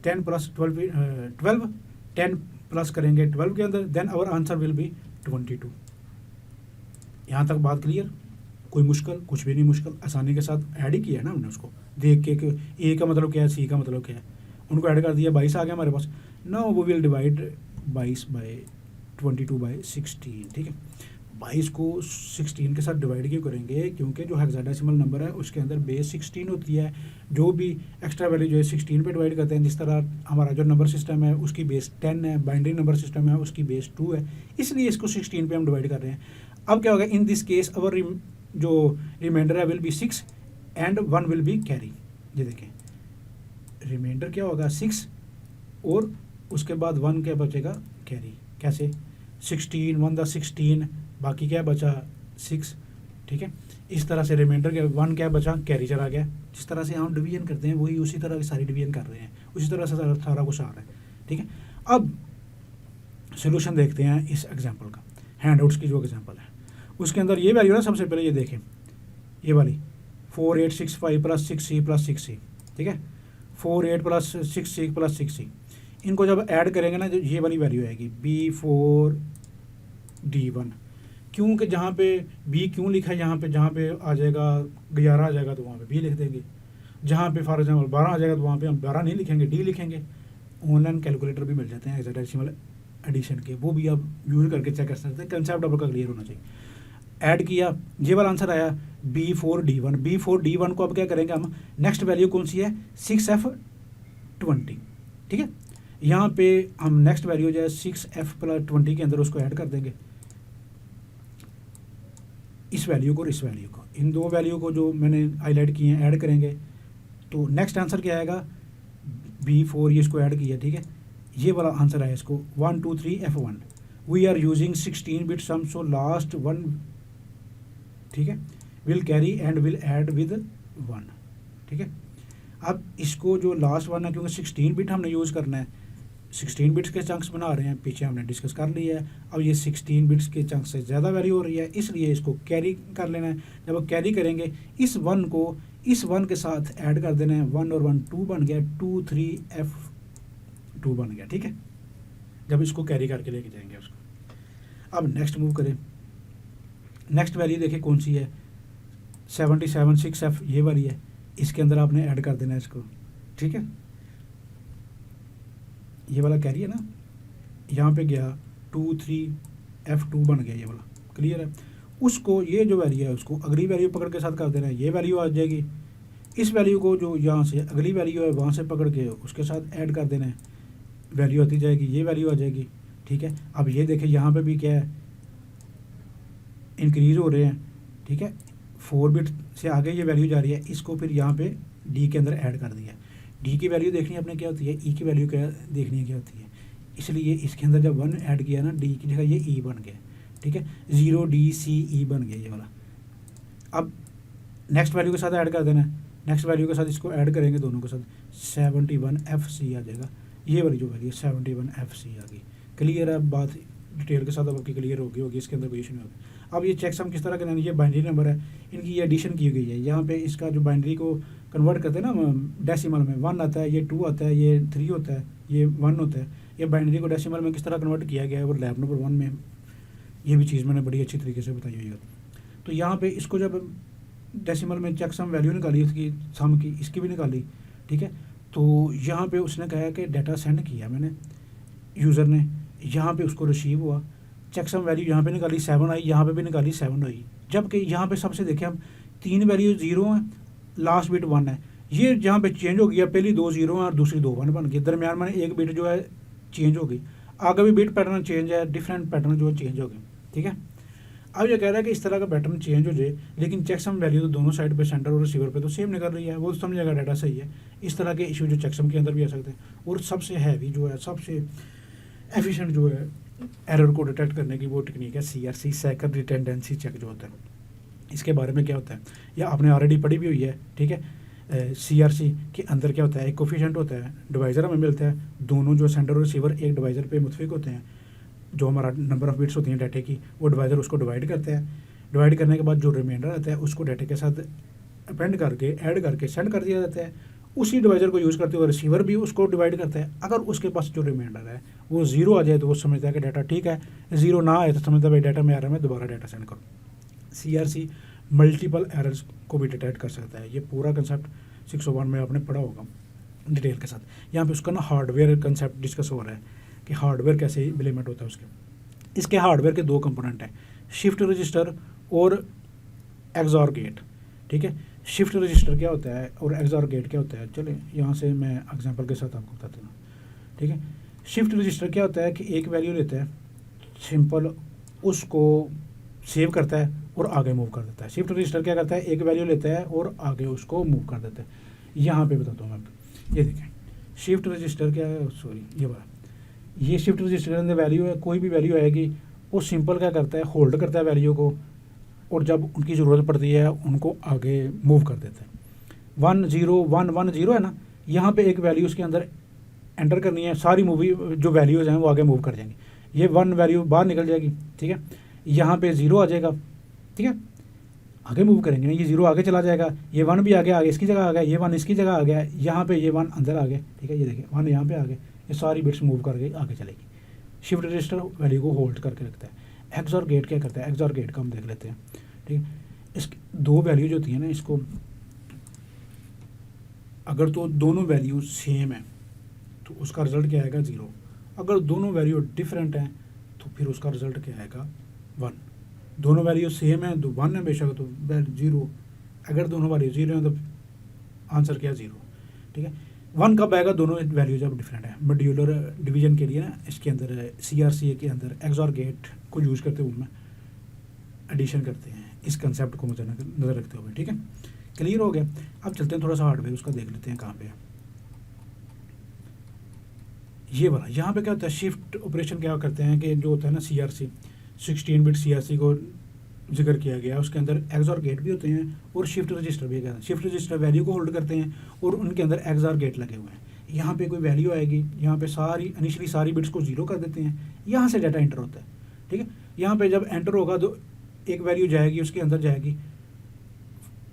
10 + 12 10 plus करेंगे 12 के अंदर, then our answer will be 22। यहाँ तक बात क्लियर, कोई मुश्किल कुछ भी नहीं, मुश्किल आसानी के साथ ऐड ही किया है ना हमने उसको देख के कि A का मतलब क्या है, C का मतलब क्या है, उनको ऐड कर दिया, 22 आ गया हमारे पास। Now we will divide 22 by 22/16, ठीक है। 22 को 16 के साथ डिवाइड क्यों करेंगे, क्योंकि जो हेक्साडेसिमल नंबर है उसके अंदर बेस 16 होती है। जो भी एक्स्ट्रा वैल्यू जो है 16 पे डिवाइड करते हैं, जिस तरह हमारा जो नंबर सिस्टम है उसकी बेस 10 है, बाइनरी नंबर सिस्टम है उसकी बेस 2 है, इसलिए इसको 16 पे हम डिवाइड कर रहे हैं। अब क्या होगा, इन दिस केस अवर जो रिमाइंडर है will be 6 and 1 will be carry. ये देखें रिमाइंडर क्या होगा 6 और उसके बाद 1 क्या बचेगा, कैरी। कैसे 16 1 द 16, बाकी क्या बचा 6, ठीक है। इस तरह से रिमाइंडर के 1 क्या बचा, कैरी चला गया। जिस तरह से हम डिवीजन करते हैं वही उसी तरह की सारी डिवीजन कर रहे हैं, उसी तरह से सारा कुछ आ रहा है, ठीक है। अब सोल्यूशन देखते हैं इस एग्जांपल का, हैंडआउट्स की जो एग्जांपल है उसके अंदर ये वैल्यू ना, सबसे पहले ये देखें, ये वाली 4865 प्लस 6C प्लस 6C, ठीक है, 48 प्लस 6C प्लस 6C, इनको जब ऐड करेंगे ना, जो ये वाली वैल्यू आएगी B4D1। क्योंकि जहाँ पे बी क्यों लिखा है, यहाँ पे जहाँ पे आ जाएगा 11 आ जाएगा तो वहाँ पे बी लिख देंगे, जहाँ पे फॉर एग्जाम्पल 12 आ जाएगा तो वहाँ पे हम 12 नहीं लिखेंगे, डी लिखेंगे। ऑनलाइन कैलकुलेटर भी मिल जाते हैं हेक्साडेसिमल एडिशन के, वो भी आप यूज़ करके चेक कर सकते हैं। कंसेप्ट आपका क्लियर होना चाहिए। ऐड किया, ये वाला आंसर आया B4D1। B4D1 को अब क्या करेंगे हम, नेक्स्ट वैल्यू कौन सी है, 6F20, ठीक है। यहाँ पे हम नेक्स्ट वैल्यू जो है 6F+20 के अंदर उसको ऐड कर देंगे, इस वैल्यू को और इस वैल्यू को, इन दो वैल्यू को जो मैंने हाईलाइट किए हैं ऐड करेंगे, तो नेक्स्ट आंसर क्या आएगा, B4, ये इसको ऐड किया, ठीक है, ये वाला आंसर है इसको 1 2 3 F1। We are using 16 bit sum, so last one, ठीक है, will carry and will add with 1, ठीक है। अब इसको जो लास्ट वन है, क्योंकि 16 बिट हमने यूज़ करना है, 16 बिट्स के चंक्स बना रहे हैं, पीछे हमने डिस्कस कर लिया है। अब ये 16 बिट्स के चंक से ज़्यादा वैल्यू हो रही है, इसलिए इसको कैरी कर लेना है। जब आप कैरी करेंगे, इस वन को इस वन के साथ ऐड कर देना है, 1 और 1 2 बन गया, 2 3F2 बन गया, ठीक है, जब इसको कैरी करके लेके जाएंगे उसको। अब नेक्स्ट मूव करें, नेक्स्ट वैल्यू देखिए कौन सी है, 77 6F, ये वाली है, इसके अंदर आपने ऐड कर देना है इसको, ठीक है। ये वाला कैरी है ना, यहाँ पे गया 2 3F2 बन गया, ये वाला क्लियर है। उसको ये जो वैल्यू है उसको अगली वैल्यू पकड़ के साथ कर देना है, ये वैल्यू आ जाएगी। इस वैल्यू को जो यहाँ से अगली वैल्यू है वहाँ से पकड़ के उसके साथ ऐड कर देना है, वैल्यू आती जाएगी, ये वैल्यू आ जाएगी, ठीक है। अब ये देखें यहाँ पे भी क्या है, इंक्रीज हो रहे हैं, ठीक है, 4 बिट से आगे ये वैल्यू जा रही है, इसको फिर यहाँ पे डी के अंदर ऐड कर दिया। डी की वैल्यू देखनी है आपने क्या होती है, ई की वैल्यू क्या देखनी है क्या होती है, इसलिए इसके अंदर जब 1 ऐड किया ना, डी की जगह ये ई बन गया, ठीक है, 0DCE बन गया ये वाला। अब नेक्स्ट वैल्यू के साथ ऐड कर देना है, नेक्स्ट वैल्यू के साथ इसको ऐड करेंगे दोनों के साथ, 71FC आ जाएगा, ये वाली जो वैल्यू 71FC आ गई। क्लियर है, बात डिटेल के साथ अब आपकी क्लियर होगी, इसके अंदर कोई इशू नहीं होगा। अब ये चेकसम किस तरह का, ये बाइनरी नंबर है, इनकी ये एडिशन की गई है। यहाँ पे इसका जो बाइनरी को कन्वर्ट करते हैं ना डेसिमल में, 1 आता है, ये 2 आता है, ये 3 होता है, ये 1 होता है। ये बाइनरी को डेसिमल में किस तरह कन्वर्ट किया गया है, और लैब नंबर 1 में ये भी चीज़ मैंने बड़ी अच्छी तरीके से बताई हुई है। तो यहाँ पे इसको जब डेसिमल में चेकसम वैल्यू निकाली उसकी, सम की, इसकी भी निकाली, ठीक है। तो यहाँ पे उसने कहा कि डाटा सेंड किया मैंने यूज़र ने, यहाँ पे उसको रिसीव हुआ, चेकसम वैल्यू यहाँ पे निकाली 7 आई, यहाँ पे भी निकाली 7 आई, जबकि यहाँ पे सबसे देखें हम 3 वैल्यू 0 हैं, लास्ट बिट 1 है। ये जहाँ पे चेंज हो गया, पहली 2 0 हैं और दूसरी 2 1 बन गई, दरमियान में एक बिट जो है चेंज हो गई, आगे भी बिट पैटर्न चेंज है, डिफरेंट पैटर्न जो है चेंज हो गए, ठीक है। अब ये कह रहा है कि इस तरह का पैटर्न चेंज हो जाए, लेकिन चेकसम वैल्यू तो दोनों साइड पे, सेंटर और रिसीवर पे तो सेम निकल रही है, वो तो समझेगा डाटा सही है। इस तरह के इशू जो चेकसम के अंदर भी आ सकते हैं। और सबसे हैवी जो है, सबसे एफिशिएंट जो है एरर को डिटेक्ट करने की वो टेक्निक है CRC, सेकंड रिटेंडेंसी चेक जो होता है। इसके बारे में क्या होता है, या आपने ऑलरेडी पढ़ी भी हुई है, ठीक है। CRC के अंदर क्या होता है, एक कोफिशिएंट होता है, डिवाइज़र हमें मिलता है, दोनों जो सेंडर और रिसीवर एक डिवाइज़र पे मुतफिक होते हैं, जो हमारा नंबर ऑफ़ बिट्स होती हैं डाटे की, वो डिवाइज़र उसको डिवाइड करता है, डिवाइड करने के बाद जो रिमाइंडर आता है उसको डाटे के साथ अपेंड करके ऐड करके सेंड कर दिया जाता है। उसी डिवाइज़र को यूज़ करते हुए रिसीवर भी उसको डिवाइड करता है। अगर उसके पास जो रिमाइंडर है वो 0 आ जाए तो वो समझता है कि डाटा ठीक है, 0 ना आए तो समझता है भाई डाटा में आ रहा है, मैं दोबारा डाटा सेंड करूँ। CRC मल्टीपल एरर्स को भी डिटेक्ट कर सकता है। ये पूरा कंसेप्ट 601 में आपने पढ़ा होगा डिटेल के साथ। यहाँ पे उसका ना हार्डवेयर कंसेप्ट डिस्कस हो रहा है कि हार्डवेयर कैसे इम्प्लीमेंट होता है उसके। इसके हार्डवेयर के 2 कंपोनेंट हैं, शिफ्ट रजिस्टर और एक्सऑर गेट, ठीक है। शिफ्ट रजिस्टर क्या होता है और एक्सऑर गेट क्या होता है, चले यहाँ से मैं एग्जांपल के साथ आपको बताता हूँ, ठीक है। शिफ्ट रजिस्टर क्या होता है कि एक वैल्यू लेता है सिंपल, उसको सेव करता है और आगे मूव कर देता है। शिफ्ट रजिस्टर क्या करता है, एक वैल्यू लेता है और आगे उसको मूव कर देता है। यहाँ पे बताता हूँ मैं आपको, ये देखें शिफ्ट रजिस्टर क्या है, सॉरी ये वाला, ये शिफ्ट रजिस्टर के अंदर वैल्यू है, कोई भी वैल्यू आएगी वो सिंपल क्या करता है, होल्ड करता है वैल्यू को, और जब उनकी ज़रूरत पड़ती है उनको आगे मूव कर देते हैं। 1 0 1 1 0 है ना, यहाँ पे एक वैल्यू उसके अंदर एंटर करनी है, सारी मूवी जो वैल्यूज़ हैं वो आगे मूव कर जाएंगी। ये 1 वैल्यू बाहर निकल जाएगी, ठीक है, यहाँ पे 0 आ जाएगा, ठीक है। आगे मूव करेंगे ना, ये 0 आगे चला जाएगा, ये 1 भी आगे इसकी जगह आ गया, ये 1 इसकी जगह आ गया, यहाँ पे ये 1 अंदर आ गया, ठीक है, ये देखिए 1 यहाँ पे आ गया, ये सारी बिट्स मूव करके आगे चलेगी। शिफ्ट रजिस्टर वैल्यू को होल्ड करके रखता है। एक्स और गेट क्या करता है, एक्स और गेट का हम देख लेते हैं, ठीक है। इस दो वैल्यू जो होती है ना, इसको अगर तो दोनों वैल्यू सेम है तो उसका रिजल्ट क्या आएगा 0, अगर दोनों वैल्यू डिफरेंट हैं तो फिर उसका रिजल्ट क्या आएगा 1। दोनों वैल्यू सेम है तो 1 है बेशक, तो 0, अगर दोनों वैल्यू 0 है तो आंसर क्या 0, ठीक है। 1 कब आएगा, दोनों वैल्यू जब डिफरेंट है। मॉड्यूलर डिवीजन के लिए ना इसके अंदर CRC के अंदर एक्स और गेट को यूज़ करते हुए एडिशन करते हैं, इस कंसेप्ट को नज़र रखते हुए, ठीक है। क्लियर हो गया। अब चलते हैं थोड़ा सा हार्डवेयर उसका देख लेते हैं कहाँ पे है। ये वाला यहाँ पे क्या होता है, शिफ्ट ऑपरेशन क्या करते हैं कि जो होता है ना CRC 16 बिट CRC को जिक्र किया गया, उसके अंदर एक्स और गेट भी होते हैं और शिफ्ट रजिस्टर भी है। शिफ्ट रजिस्टर वैल्यू को होल्ड करते हैं और उनके अंदर एक्स और गेट लगे हुए हैं। यहाँ पे कोई वैल्यू आएगी, यहाँ पे सारी इनिशियली सारी बिट्स को 0 कर देते हैं, यहाँ से डाटा एंटर होता है, ठीक है। यहाँ पे जब एंटर होगा तो एक वैल्यू जाएगी, उसके अंदर जाएगी,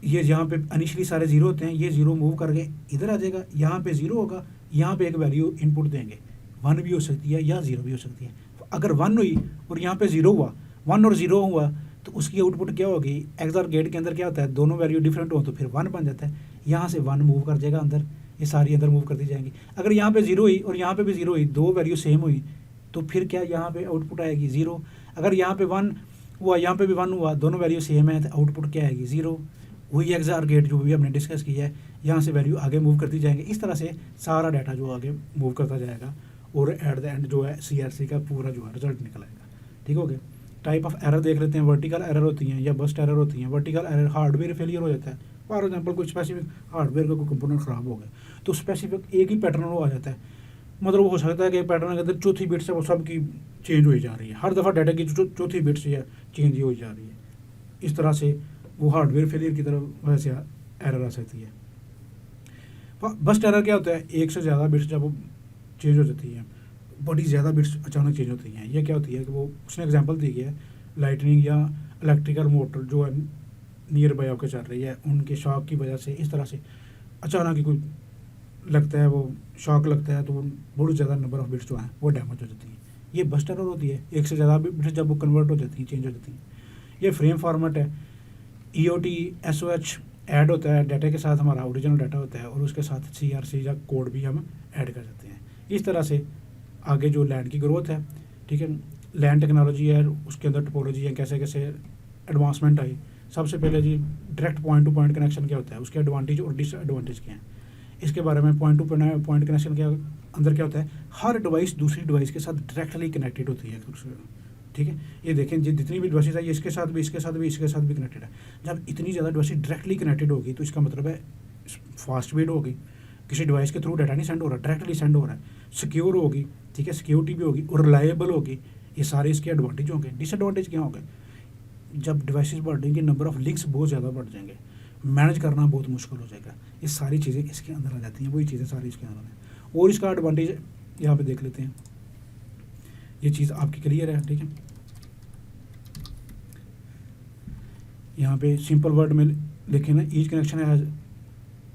ये जहाँ पे इनिशियली सारे 0 होते हैं, ये 0 मूव करके इधर आ जाएगा, यहाँ पे 0 होगा, यहाँ पे एक वैल्यू इनपुट देंगे, 1 भी हो सकती है या 0 भी हो सकती है। अगर 1 हुई और यहाँ पे 0 हुआ, 1 और 0 हुआ तो उसकी आउटपुट क्या होगी, एक्स और गेट के अंदर क्या होता है, दोनों वैल्यू डिफरेंट हो तो फिर 1 बन जाता है, यहाँ से 1 मूव कर जाएगा अंदर, ये सारी अंदर मूव कर दी जाएंगी। अगर यहाँ पे 0 हुई और यहाँ पे भी 0 हुई, दो वैल्यू सेम हुई तो फिर क्या यहाँ पे आउटपुट आएगी 0। अगर यहाँ पे 1 हुआ, यहाँ पे भी 1 हुआ, दोनों वैल्यू सेम है तो आउटपुट क्या आएगी 0। वही एक्स और गेट जो भी हमने डिस्कस किया है, यहाँ से वैल्यू आगे मूव करती जाएंगे। इस तरह से सारा डाटा जो आगे मूव करता जाएगा और एट द एंड जो है CRC का पूरा जो है रिजल्ट निकल आएगा, ठीक हो गया। टाइप ऑफ एरर देख लेते हैं। वर्टिकल एरर होती हैं या बस्ट एरर होती हैं। वर्टिकल एरर हार्डवेयर फेलियर हो जाता है, फॉर एग्जांपल कोई स्पेसिफिक हार्डवेयर का कोई कंपोनेंट ख़राब हो गया तो स्पेसिफिक एक ही पैटर्न वो आ जाता है, मतलब वो हो सकता है कि पैटर्न के अंदर चौथी बिट्स है वो सब की चेंज हो जा रही है, हर दफ़ा डाटा की चौथी बिट्स या चेंज हो जा रही है। इस तरह से वो हार्डवेयर फेलियर की तरफ वैसे एरर आ सकती है। बस्ट एरर क्या होता है, एक से ज़्यादा बिट्स जब वो चेंज हो जाती है, बड़ी ज़्यादा बिट्स अचानक चेंज होती हैं। ये क्या होती है कि वो उसने एग्जांपल दी है, लाइटनिंग या इलेक्ट्रिकल मोटर जो है नियर बाय आपके चल रही है, उनके शॉक की वजह से इस तरह से अचानक ही कोई लगता है, वो शॉक लगता है तो बहुत ज़्यादा नंबर ऑफ बिट्स जो हैं वो डैमेज हो जाती हैं। ये बस्ट एरर होती है, एक से ज़्यादा बिट्स जब वो कन्वर्ट हो जाती हैं, चेंज हो जाती हैं। ये फ्रेम फॉर्मेट है। EOT SOH ऐड होता है डाटा के साथ, हमारा ओरिजिनल डाटा होता है और उसके साथ CRC या कोड भी हम ऐड कर सकते हैं। इस तरह से आगे जो लैंड की ग्रोथ है, ठीक है, लैंड टेक्नोलॉजी है, उसके अंदर टोपोलॉजी है, कैसे कैसे एडवांसमेंट आई। सबसे पहले जी direct point to point connection क्या होता है, उसके एडवांटेज और डिसएडवांटेज क्या हैं, इसके बारे में। पॉइंट टू पॉइंट कनेक्शन के अंदर क्या होता है, हर डिवाइस दूसरी डिवाइस के साथ डायरेक्टली कनेक्टेड होती है, ठीक है। ये देखें जितनी भी डिवाइसेज है, ये इसके साथ भी, इसके साथ भी, इसके साथ भी कनेक्टेड है। जब इतनी ज़्यादा डिवाइसेज डायरेक्टली कनेक्टेड होगी तो इसका मतलब है फास्ट स्पीड होगी, किसी डिवाइस के थ्रू डाटा नहीं सेंड हो रहा, डायरेक्टली सेंड हो रहा है, सिक्योर होगी, ठीक है, सिक्योरिटी भी होगी और रिलायबल होगी। ये सारे इसके एडवांटेज होंगे। डिसएडवांटेज क्या होंगे, जब डिवाइसेज बढ़ेंगे नंबर ऑफ लिंक्स बहुत ज़्यादा बढ़ जाएंगे, मैनेज करना बहुत मुश्किल हो जाएगा। ये सारी चीज़ें इसके अंदर आ जाती हैं, वही चीज़ें सारी इसके अंदर हैं। और इसका एडवांटेज यहाँ पे देख लेते हैं, ये चीज़ आपकी क्लियर है, ठीक है। यहाँ पे सिंपल वर्ड में लिखे ना, each connection has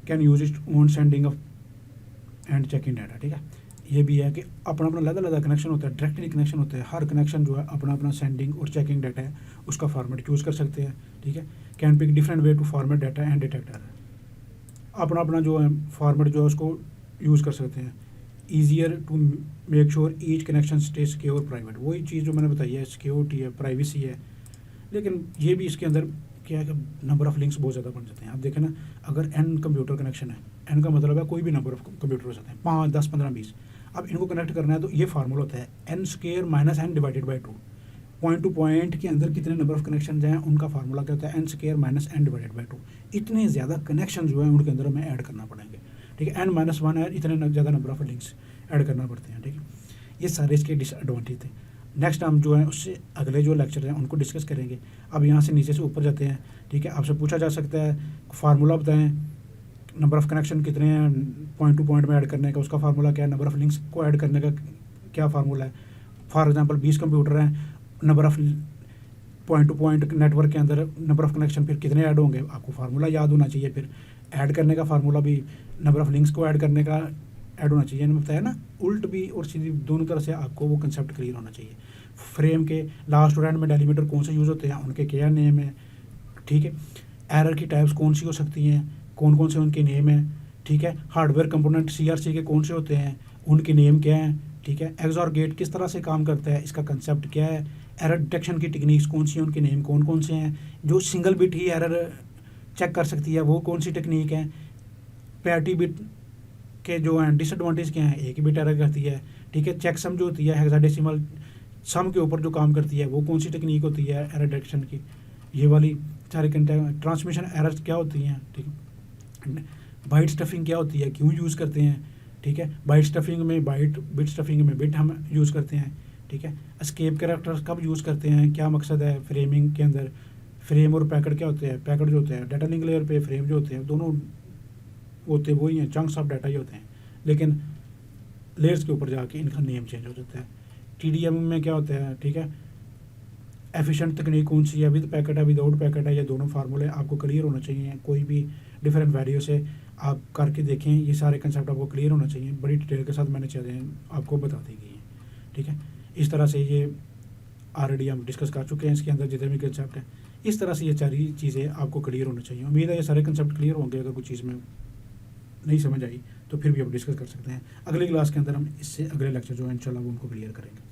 can use it on sending of and checking data, ठीक है। ये भी है कि अपना अपना अलग कनेक्शन होता है, डायरेक्टली कनेक्शन होता है, हर कनेक्शन जो है अपना अपना सेंडिंग और चेकिंग डाटा है उसका फॉर्मेट चूज़ कर सकते हैं, ठीक है। Can pick different way to format data and detect error, अपना अपना जो है फॉर्मेट जो है उसको यूज़ कर सकते हैं। Easier to make sure each connection stay secure private, वही चीज़ जो मैंने बताई है, सिक्योरिटी है, प्राइवेसी है। लेकिन ये भी इसके अंदर क्या है कि नंबर ऑफ़ लिंक्स बहुत ज़्यादा बन जाते हैं। आप देखें ना, अगर n कंप्यूटर कनेक्शन है, n का मतलब है कोई भी नंबर ऑफ कंप्यूटर हो सकते हैं, 5, 10, 15, 20। अब इनको कनेक्ट करना है तो ये फार्मूला होता है n² - n divided by 2। Point to point के अंदर कितने नंबर ऑफ कनेक्शन हैं उनका फार्मूला क्या होता है, n² - n डिवाइडेड बाई 2। इतने ज़्यादा कनेक्शन जो है उनके अंदर हमें ऐड करना पड़ेंगे, ठीक है। n-1 है, इतने ज़्यादा नंबर ऑफ लिंक्स ऐड करना पड़ते हैं, ठीक है। ये सारे इसके डिसएडवांटेज थे। नेक्स्ट हम जो है उससे अगले जो लेक्चर हैं उनको डिस्कस करेंगे। अब यहाँ से नीचे से ऊपर जाते हैं, ठीक है। आपसे पूछा जा सकता है फार्मूला बताएं, नंबर ऑफ़ कनेक्शन कितने हैं पॉइंट टू पॉइंट में ऐड करने का, उसका फार्मूला क्या है, नंबर ऑफ़ लिंक्स को ऐड करने का क्या फार्मूला है। फॉर एग्जांपल 20 कंप्यूटर हैं, number of point to point network के अंदर नंबर ऑफ़ कनेक्शन फिर कितने ऐड होंगे, आपको फार्मूला याद होना चाहिए। फिर ऐड करने का फार्मूला भी, नंबर ऑफ़ लिंक्स को ऐड करने का ऐड होना चाहिए। मैंने बताया ना, उल्ट भी और सीधी दोनों तरह से आपको वो कंसेप्ट क्लियर होना चाहिए। फ्रेम के लास्ट और एंड में डेलीमीटर कौन से यूज़ होते हैं, उनके क्या नेम है, ठीक है। एरर की टाइप्स कौन सी हो सकती हैं, कौन कौन से उनके नेम हैं, ठीक है। हार्डवेयर कंपोनेंट सीआरसी के कौन से होते हैं, उनके नेम क्या हैं, ठीक है। एक्सऑर गेट किस तरह से काम करता है, इसका कंसेप्ट क्या है। एरर डिटेक्शन की टेक्निक्स कौन सी हैं, उनके नेम कौन कौन से हैं। जो सिंगल बिट ही एरर चेक कर सकती है वो कौन सी टेक्निक है। पैरिटी बिट के जो हैं डिसएडवांटेज क्या हैं, एक ही बिट एरर करती है, ठीक है। चेकसम जो होती है हेक्साडेसिमल सम के ऊपर जो काम करती है वो कौन सी टेक्निक होती है एरर डिटेक्शन की, ये वाली सारे कंटेंट। ट्रांसमिशन एरर्स क्या होती हैं, ठीक है। बाइट स्टफिंग क्या होती है, क्यों यूज़ करते हैं, ठीक है। बाइट स्टफिंग में बाइट, बिट स्टफिंग में बिट हम यूज़ करते हैं, ठीक है। एस्केप कैरेक्टर्स कब यूज़ करते हैं, क्या मकसद है फ्रेमिंग के अंदर। फ्रेम और पैकेट क्या होते हैं, पैकेट जो होते हैं डाटा लिंक लेयर पे, फ्रेम जो होते हैं दोनों होते वही हैं, चंक्स ऑफ डाटा ही होते हैं, लेकिन लेयर्स के ऊपर जाके इनका नेम चेंज हो जाता है। टीडीएम में क्या होता है, ठीक है। एफिशिएंट तकनीक कौन सी है, विद पैकेट है विदाउट पैकेट है, ये दोनों फार्मूले आपको क्लियर होना चाहिए। कोई भी डिफरेंट वैल्यू से आप करके देखें, ये सारे कंसेप्ट आपको क्लियर होना चाहिए। बड़ी डिटेल के साथ मैंने चीज़ें आपको बता दी गई हैं, ठीक है। इस तरह से ये ऑलरेडी हम डिस्कस कर चुके हैं, इसके अंदर जितने भी कंसेप्ट हैं, इस तरह से ये सारी चीज़ें आपको क्लियर होना चाहिए। उम्मीद है ये सारे कंसेप्ट क्लियर होंगे। अगर कोई चीज़ में नहीं समझ आई तो फिर भी आप डिस्कस कर सकते हैं। अगली क्लास के अंदर हम इससे अगले लेक्चर जो है इंशाल्लाह वो उनको क्लियर करेंगे।